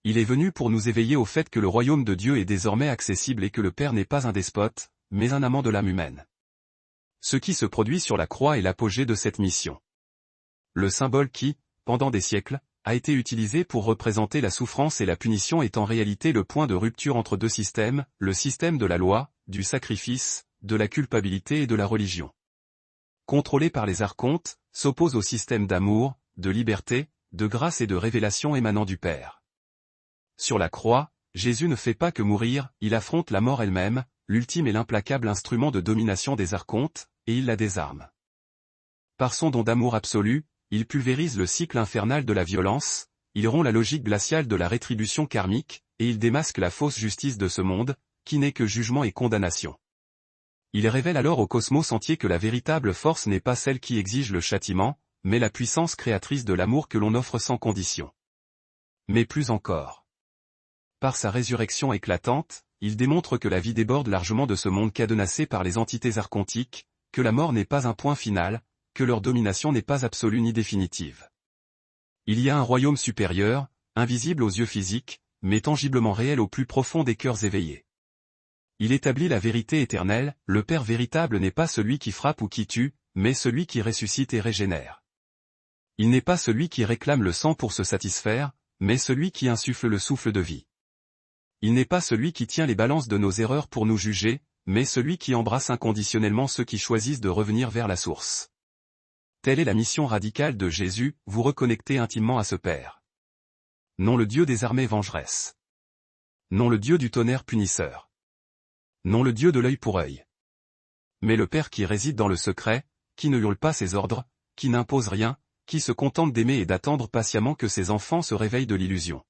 Il est venu pour nous éveiller au fait que le royaume de Dieu est désormais accessible et que le Père n'est pas un despote, mais un amant de l'âme humaine. Ce qui se produit sur la croix est l'apogée de cette mission. Le symbole qui, pendant des siècles, a été utilisé pour représenter la souffrance et la punition est en réalité le point de rupture entre deux systèmes, le système de la loi, du sacrifice, de la culpabilité et de la religion. Contrôlé par les archontes, s'oppose au système d'amour, de liberté, de grâce et de révélation émanant du Père. Sur la croix, Jésus ne fait pas que mourir, il affronte la mort elle-même, l'ultime et l'implacable instrument de domination des archontes, et il la désarme. Par son don d'amour absolu, il pulvérise le cycle infernal de la violence, il rompt la logique glaciale de la rétribution karmique, et il démasque la fausse justice de ce monde, qui n'est que jugement et condamnation. Il révèle alors au cosmos entier que la véritable force n'est pas celle qui exige le châtiment, mais la puissance créatrice de l'amour que l'on offre sans condition. Mais plus encore. Par sa résurrection éclatante, il démontre que la vie déborde largement de ce monde cadenassé par les entités archontiques, que la mort n'est pas un point final, que leur domination n'est pas absolue ni définitive. Il y a un royaume supérieur, invisible aux yeux physiques, mais tangiblement réel au plus profond des cœurs éveillés. Il établit la vérité éternelle, le Père véritable n'est pas celui qui frappe ou qui tue, mais celui qui ressuscite et régénère. Il n'est pas celui qui réclame le sang pour se satisfaire, mais celui qui insuffle le souffle de vie. Il n'est pas celui qui tient les balances de nos erreurs pour nous juger, mais celui qui embrasse inconditionnellement ceux qui choisissent de revenir vers la source. Telle est la mission radicale de Jésus, vous reconnecter intimement à ce Père. Non le Dieu des armées vengeresse. Non le Dieu du tonnerre punisseur. Non le Dieu de l'œil pour œil. Mais le Père qui réside dans le secret, qui ne hurle pas ses ordres, qui n'impose rien, qui se contente d'aimer et d'attendre patiemment que ses enfants se réveillent de l'illusion.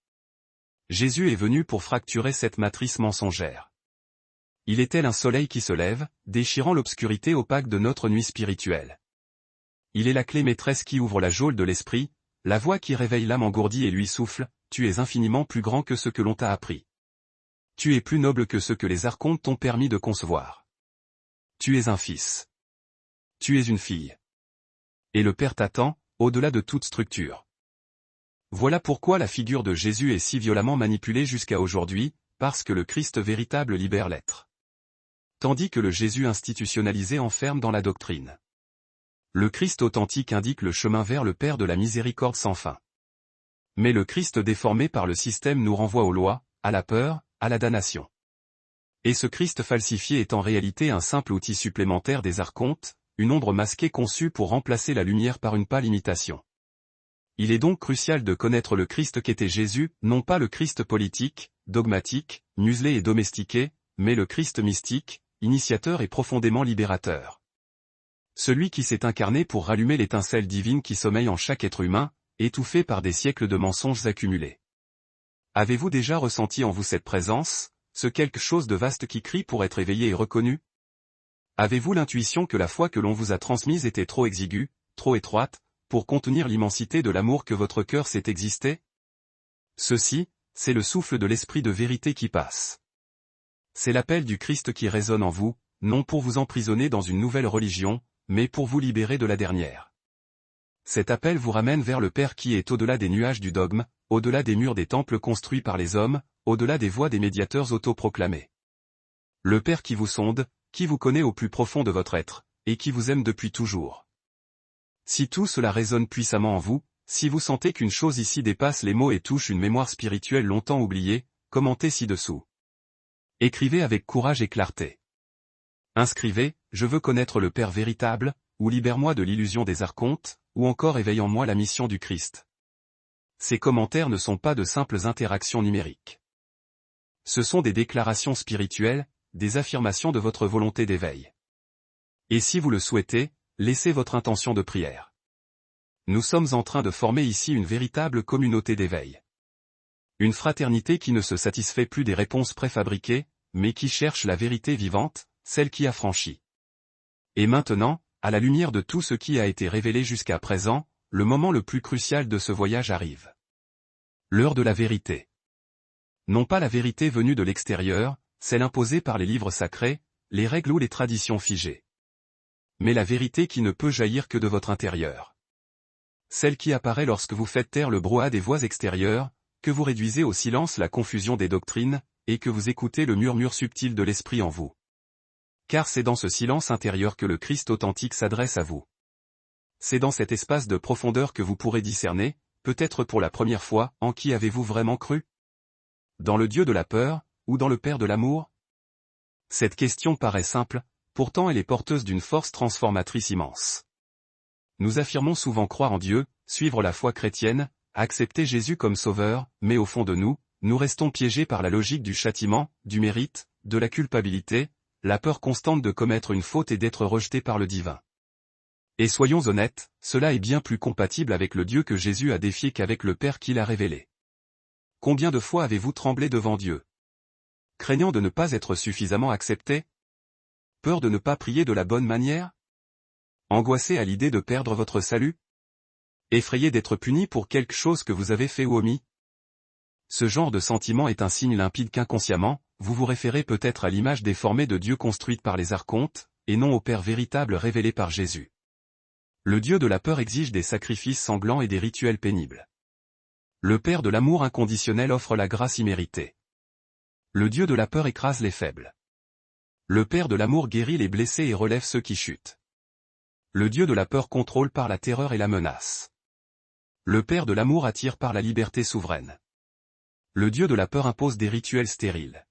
Jésus est venu pour fracturer cette matrice mensongère. Il est tel un soleil qui se lève, déchirant l'obscurité opaque de notre nuit spirituelle. Il est la clé maîtresse qui ouvre la geôle de l'esprit, la voix qui réveille l'âme engourdie et lui souffle, tu es infiniment plus grand que ce que l'on t'a appris. Tu es plus noble que ce que les archontes t'ont permis de concevoir. Tu es un fils. Tu es une fille. Et le Père t'attend, au-delà de toute structure. Voilà pourquoi la figure de Jésus est si violemment manipulée jusqu'à aujourd'hui, parce que le Christ véritable libère l'être. Tandis que le Jésus institutionnalisé enferme dans la doctrine. Le Christ authentique indique le chemin vers le Père de la miséricorde sans fin. Mais le Christ déformé par le système nous renvoie aux lois, à la peur, à la damnation. Et ce Christ falsifié est en réalité un simple outil supplémentaire des archontes, une ombre masquée conçue pour remplacer la lumière par une pâle imitation. Il est donc crucial de connaître le Christ qu'était Jésus, non pas le Christ politique, dogmatique, muselé et domestiqué, mais le Christ mystique, initiateur et profondément libérateur. Celui qui s'est incarné pour rallumer l'étincelle divine qui sommeille en chaque être humain, étouffé par des siècles de mensonges accumulés. Avez-vous déjà ressenti en vous cette présence, ce quelque chose de vaste qui crie pour être éveillé et reconnu? Avez-vous l'intuition que la foi que l'on vous a transmise était trop exiguë, trop étroite, pour contenir l'immensité de l'amour que votre cœur sait exister? Ceci, c'est le souffle de l'esprit de vérité qui passe. C'est l'appel du Christ qui résonne en vous, non pour vous emprisonner dans une nouvelle religion, mais pour vous libérer de la dernière. Cet appel vous ramène vers le Père qui est au-delà des nuages du dogme, au-delà des murs des temples construits par les hommes, au-delà des voix des médiateurs autoproclamés. Le Père qui vous sonde, qui vous connaît au plus profond de votre être, et qui vous aime depuis toujours. Si tout cela résonne puissamment en vous, si vous sentez qu'une chose ici dépasse les mots et touche une mémoire spirituelle longtemps oubliée, commentez ci-dessous. Écrivez avec courage et clarté. Inscrivez, je veux connaître le Père véritable, ou libère-moi de l'illusion des archontes, ou encore éveille en moi la mission du Christ. Ces commentaires ne sont pas de simples interactions numériques. Ce sont des déclarations spirituelles, des affirmations de votre volonté d'éveil. Et si vous le souhaitez, laissez votre intention de prière. Nous sommes en train de former ici une véritable communauté d'éveil. Une fraternité qui ne se satisfait plus des réponses préfabriquées, mais qui cherche la vérité vivante, celle qui affranchit. Et maintenant, à la lumière de tout ce qui a été révélé jusqu'à présent, le moment le plus crucial de ce voyage arrive. L'heure de la vérité. Non pas la vérité venue de l'extérieur, celle imposée par les livres sacrés, les règles ou les traditions figées. Mais la vérité qui ne peut jaillir que de votre intérieur. Celle qui apparaît lorsque vous faites taire le brouhaha des voix extérieures, que vous réduisez au silence la confusion des doctrines, et que vous écoutez le murmure subtil de l'esprit en vous. Car c'est dans ce silence intérieur que le Christ authentique s'adresse à vous. C'est dans cet espace de profondeur que vous pourrez discerner, peut-être pour la première fois, en qui avez-vous vraiment cru? Dans le Dieu de la peur, ou dans le Père de l'amour? Cette question paraît simple, pourtant elle est porteuse d'une force transformatrice immense. Nous affirmons souvent croire en Dieu, suivre la foi chrétienne, accepter Jésus comme sauveur, mais au fond de nous, nous restons piégés par la logique du châtiment, du mérite, de la culpabilité, la peur constante de commettre une faute et d'être rejeté par le divin. Et soyons honnêtes, cela est bien plus compatible avec le Dieu que Jésus a défié qu'avec le Père qu'il a révélé. Combien de fois avez-vous tremblé devant Dieu? Craignant de ne pas être suffisamment accepté? Peur de ne pas prier de la bonne manière? Angoissé à l'idée de perdre votre salut? Effrayé d'être puni pour quelque chose que vous avez fait ou omis? Ce genre de sentiment est un signe limpide qu'inconsciemment, vous vous référez peut-être à l'image déformée de Dieu construite par les archontes, et non au Père véritable révélé par Jésus. Le Dieu de la peur exige des sacrifices sanglants et des rituels pénibles. Le Père de l'amour inconditionnel offre la grâce imméritée. Le Dieu de la peur écrase les faibles. Le Père de l'amour guérit les blessés et relève ceux qui chutent. Le Dieu de la peur contrôle par la terreur et la menace. Le Père de l'amour attire par la liberté souveraine. Le Dieu de la peur impose des rituels stériles.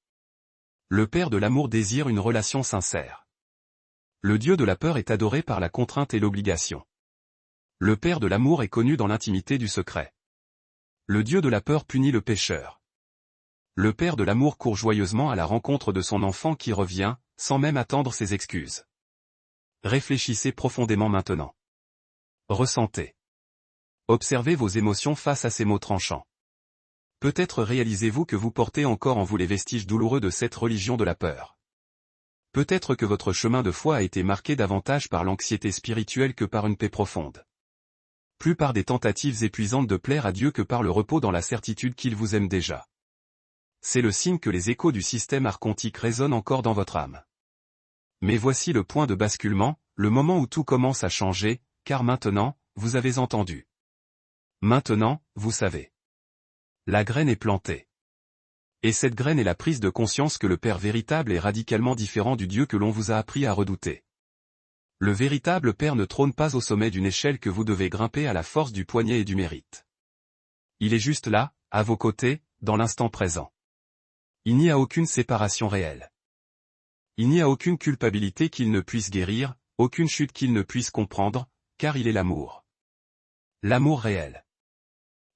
Le Père de l'amour désire une relation sincère. Le Dieu de la peur est adoré par la contrainte et l'obligation. Le Père de l'amour est connu dans l'intimité du secret. Le Dieu de la peur punit le pécheur. Le Père de l'amour court joyeusement à la rencontre de son enfant qui revient, sans même attendre ses excuses. Réfléchissez profondément maintenant. Ressentez. Observez vos émotions face à ces mots tranchants. Peut-être réalisez-vous que vous portez encore en vous les vestiges douloureux de cette religion de la peur. Peut-être que votre chemin de foi a été marqué davantage par l'anxiété spirituelle que par une paix profonde. Plus par des tentatives épuisantes de plaire à Dieu que par le repos dans la certitude qu'il vous aime déjà. C'est le signe que les échos du système archontique résonnent encore dans votre âme. Mais voici le point de basculement, le moment où tout commence à changer, car maintenant, vous avez entendu. Maintenant, vous savez. La graine est plantée. Et cette graine est la prise de conscience que le Père véritable est radicalement différent du Dieu que l'on vous a appris à redouter. Le véritable Père ne trône pas au sommet d'une échelle que vous devez grimper à la force du poignet et du mérite. Il est juste là, à vos côtés, dans l'instant présent. Il n'y a aucune séparation réelle. Il n'y a aucune culpabilité qu'il ne puisse guérir, aucune chute qu'il ne puisse comprendre, car il est l'amour. L'amour réel.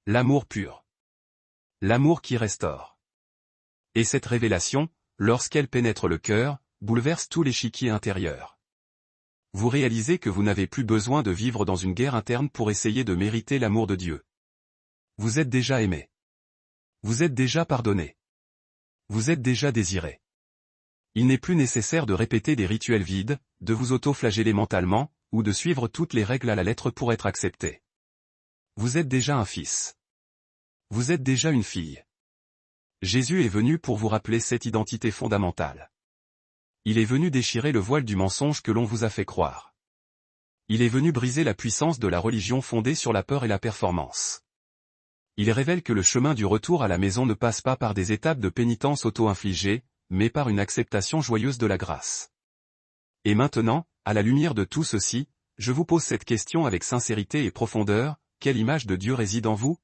L'amour pur. L'amour qui restaure. Et cette révélation, lorsqu'elle pénètre le cœur, bouleverse tout l'échiquier intérieur. Vous réalisez que vous n'avez plus besoin de vivre dans une guerre interne pour essayer de mériter l'amour de Dieu. Vous êtes déjà aimé. Vous êtes déjà pardonné. Vous êtes déjà désiré. Il n'est plus nécessaire de répéter des rituels vides, de vous auto-flageller mentalement, ou de suivre toutes les règles à la lettre pour être accepté. Vous êtes déjà un fils. Vous êtes déjà une fille. Jésus est venu pour vous rappeler cette identité fondamentale. Il est venu déchirer le voile du mensonge que l'on vous a fait croire. Il est venu briser la puissance de la religion fondée sur la peur et la performance. Il révèle que le chemin du retour à la maison ne passe pas par des étapes de pénitence auto-infligées, mais par une acceptation joyeuse de la grâce. Et maintenant, à la lumière de tout ceci, je vous pose cette question avec sincérité et profondeur, quelle image de Dieu réside en vous?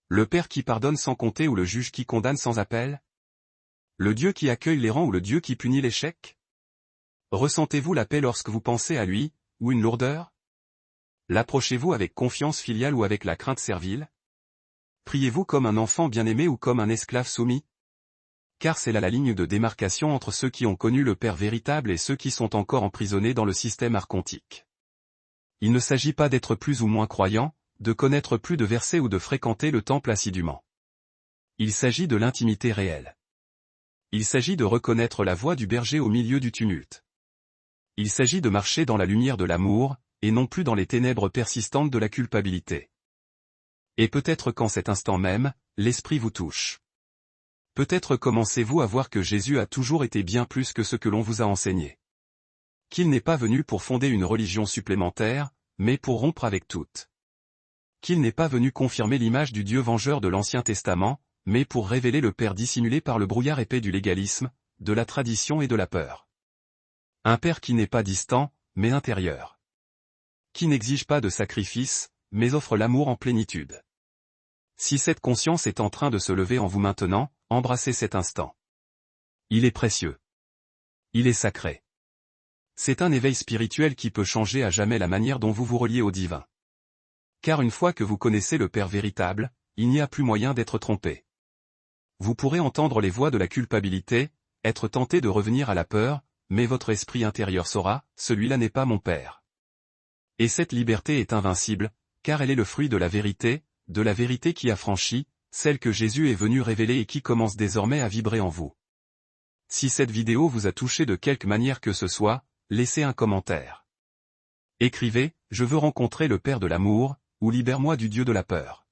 Le Père qui pardonne sans compter ou le juge qui condamne sans appel? Le Dieu qui accueille l'errant ou le Dieu qui punit l'échec? Ressentez-vous la paix lorsque vous pensez à lui, ou une lourdeur? L'approchez-vous avec confiance filiale ou avec la crainte servile? Priez-vous comme un enfant bien-aimé ou comme un esclave soumis? Car c'est là la ligne de démarcation entre ceux qui ont connu le Père véritable et ceux qui sont encore emprisonnés dans le système archontique. Il ne s'agit pas d'être plus ou moins croyant, de connaître plus de versets ou de fréquenter le temple assidûment. Il s'agit de l'intimité réelle. Il s'agit de reconnaître la voix du berger au milieu du tumulte. Il s'agit de marcher dans la lumière de l'amour, et non plus dans les ténèbres persistantes de la culpabilité. Et peut-être qu'en cet instant même, l'Esprit vous touche. Peut-être commencez-vous à voir que Jésus a toujours été bien plus que ce que l'on vous a enseigné. Qu'il n'est pas venu pour fonder une religion supplémentaire, mais pour rompre avec toutes. Qu'il n'est pas venu confirmer l'image du Dieu vengeur de l'Ancien Testament, mais pour révéler le Père dissimulé par le brouillard épais du légalisme, de la tradition et de la peur. Un Père qui n'est pas distant, mais intérieur. Qui n'exige pas de sacrifice, mais offre l'amour en plénitude. Si cette conscience est en train de se lever en vous maintenant, embrassez cet instant. Il est précieux. Il est sacré. C'est un éveil spirituel qui peut changer à jamais la manière dont vous vous reliez au divin. Car une fois que vous connaissez le Père véritable, il n'y a plus moyen d'être trompé. Vous pourrez entendre les voix de la culpabilité, être tenté de revenir à la peur, mais votre esprit intérieur saura, celui-là n'est pas mon Père. Et cette liberté est invincible, car elle est le fruit de la vérité qui a franchi, celle que Jésus est venu révéler et qui commence désormais à vibrer en vous. Si cette vidéo vous a touché de quelque manière que ce soit, laissez un commentaire. Écrivez « Je veux rencontrer le Père de l'amour » ou « Libère-moi du Dieu de la peur ».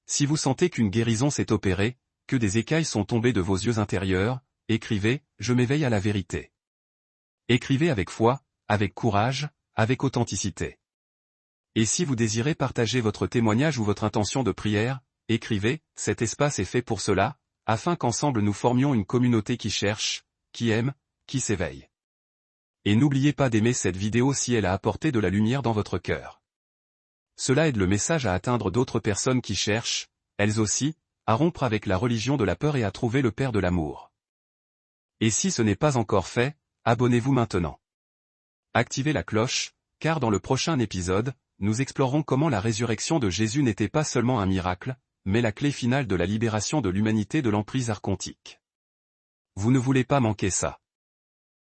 Si vous sentez qu'une guérison s'est opérée, que des écailles sont tombées de vos yeux intérieurs, écrivez « Je m'éveille à la vérité ». Écrivez avec foi, avec courage, avec authenticité. Et si vous désirez partager votre témoignage ou votre intention de prière, écrivez « Cet espace est fait pour cela », afin qu'ensemble nous formions une communauté qui cherche, qui aime, qui s'éveille. Et n'oubliez pas d'aimer cette vidéo si elle a apporté de la lumière dans votre cœur. Cela aide le message à atteindre d'autres personnes qui cherchent, elles aussi, à rompre avec la religion de la peur et à trouver le Père de l'amour. Et si ce n'est pas encore fait, abonnez-vous maintenant. Activez la cloche, car dans le prochain épisode, nous explorerons comment la résurrection de Jésus n'était pas seulement un miracle, mais la clé finale de la libération de l'humanité de l'emprise archontique. Vous ne voulez pas manquer ça.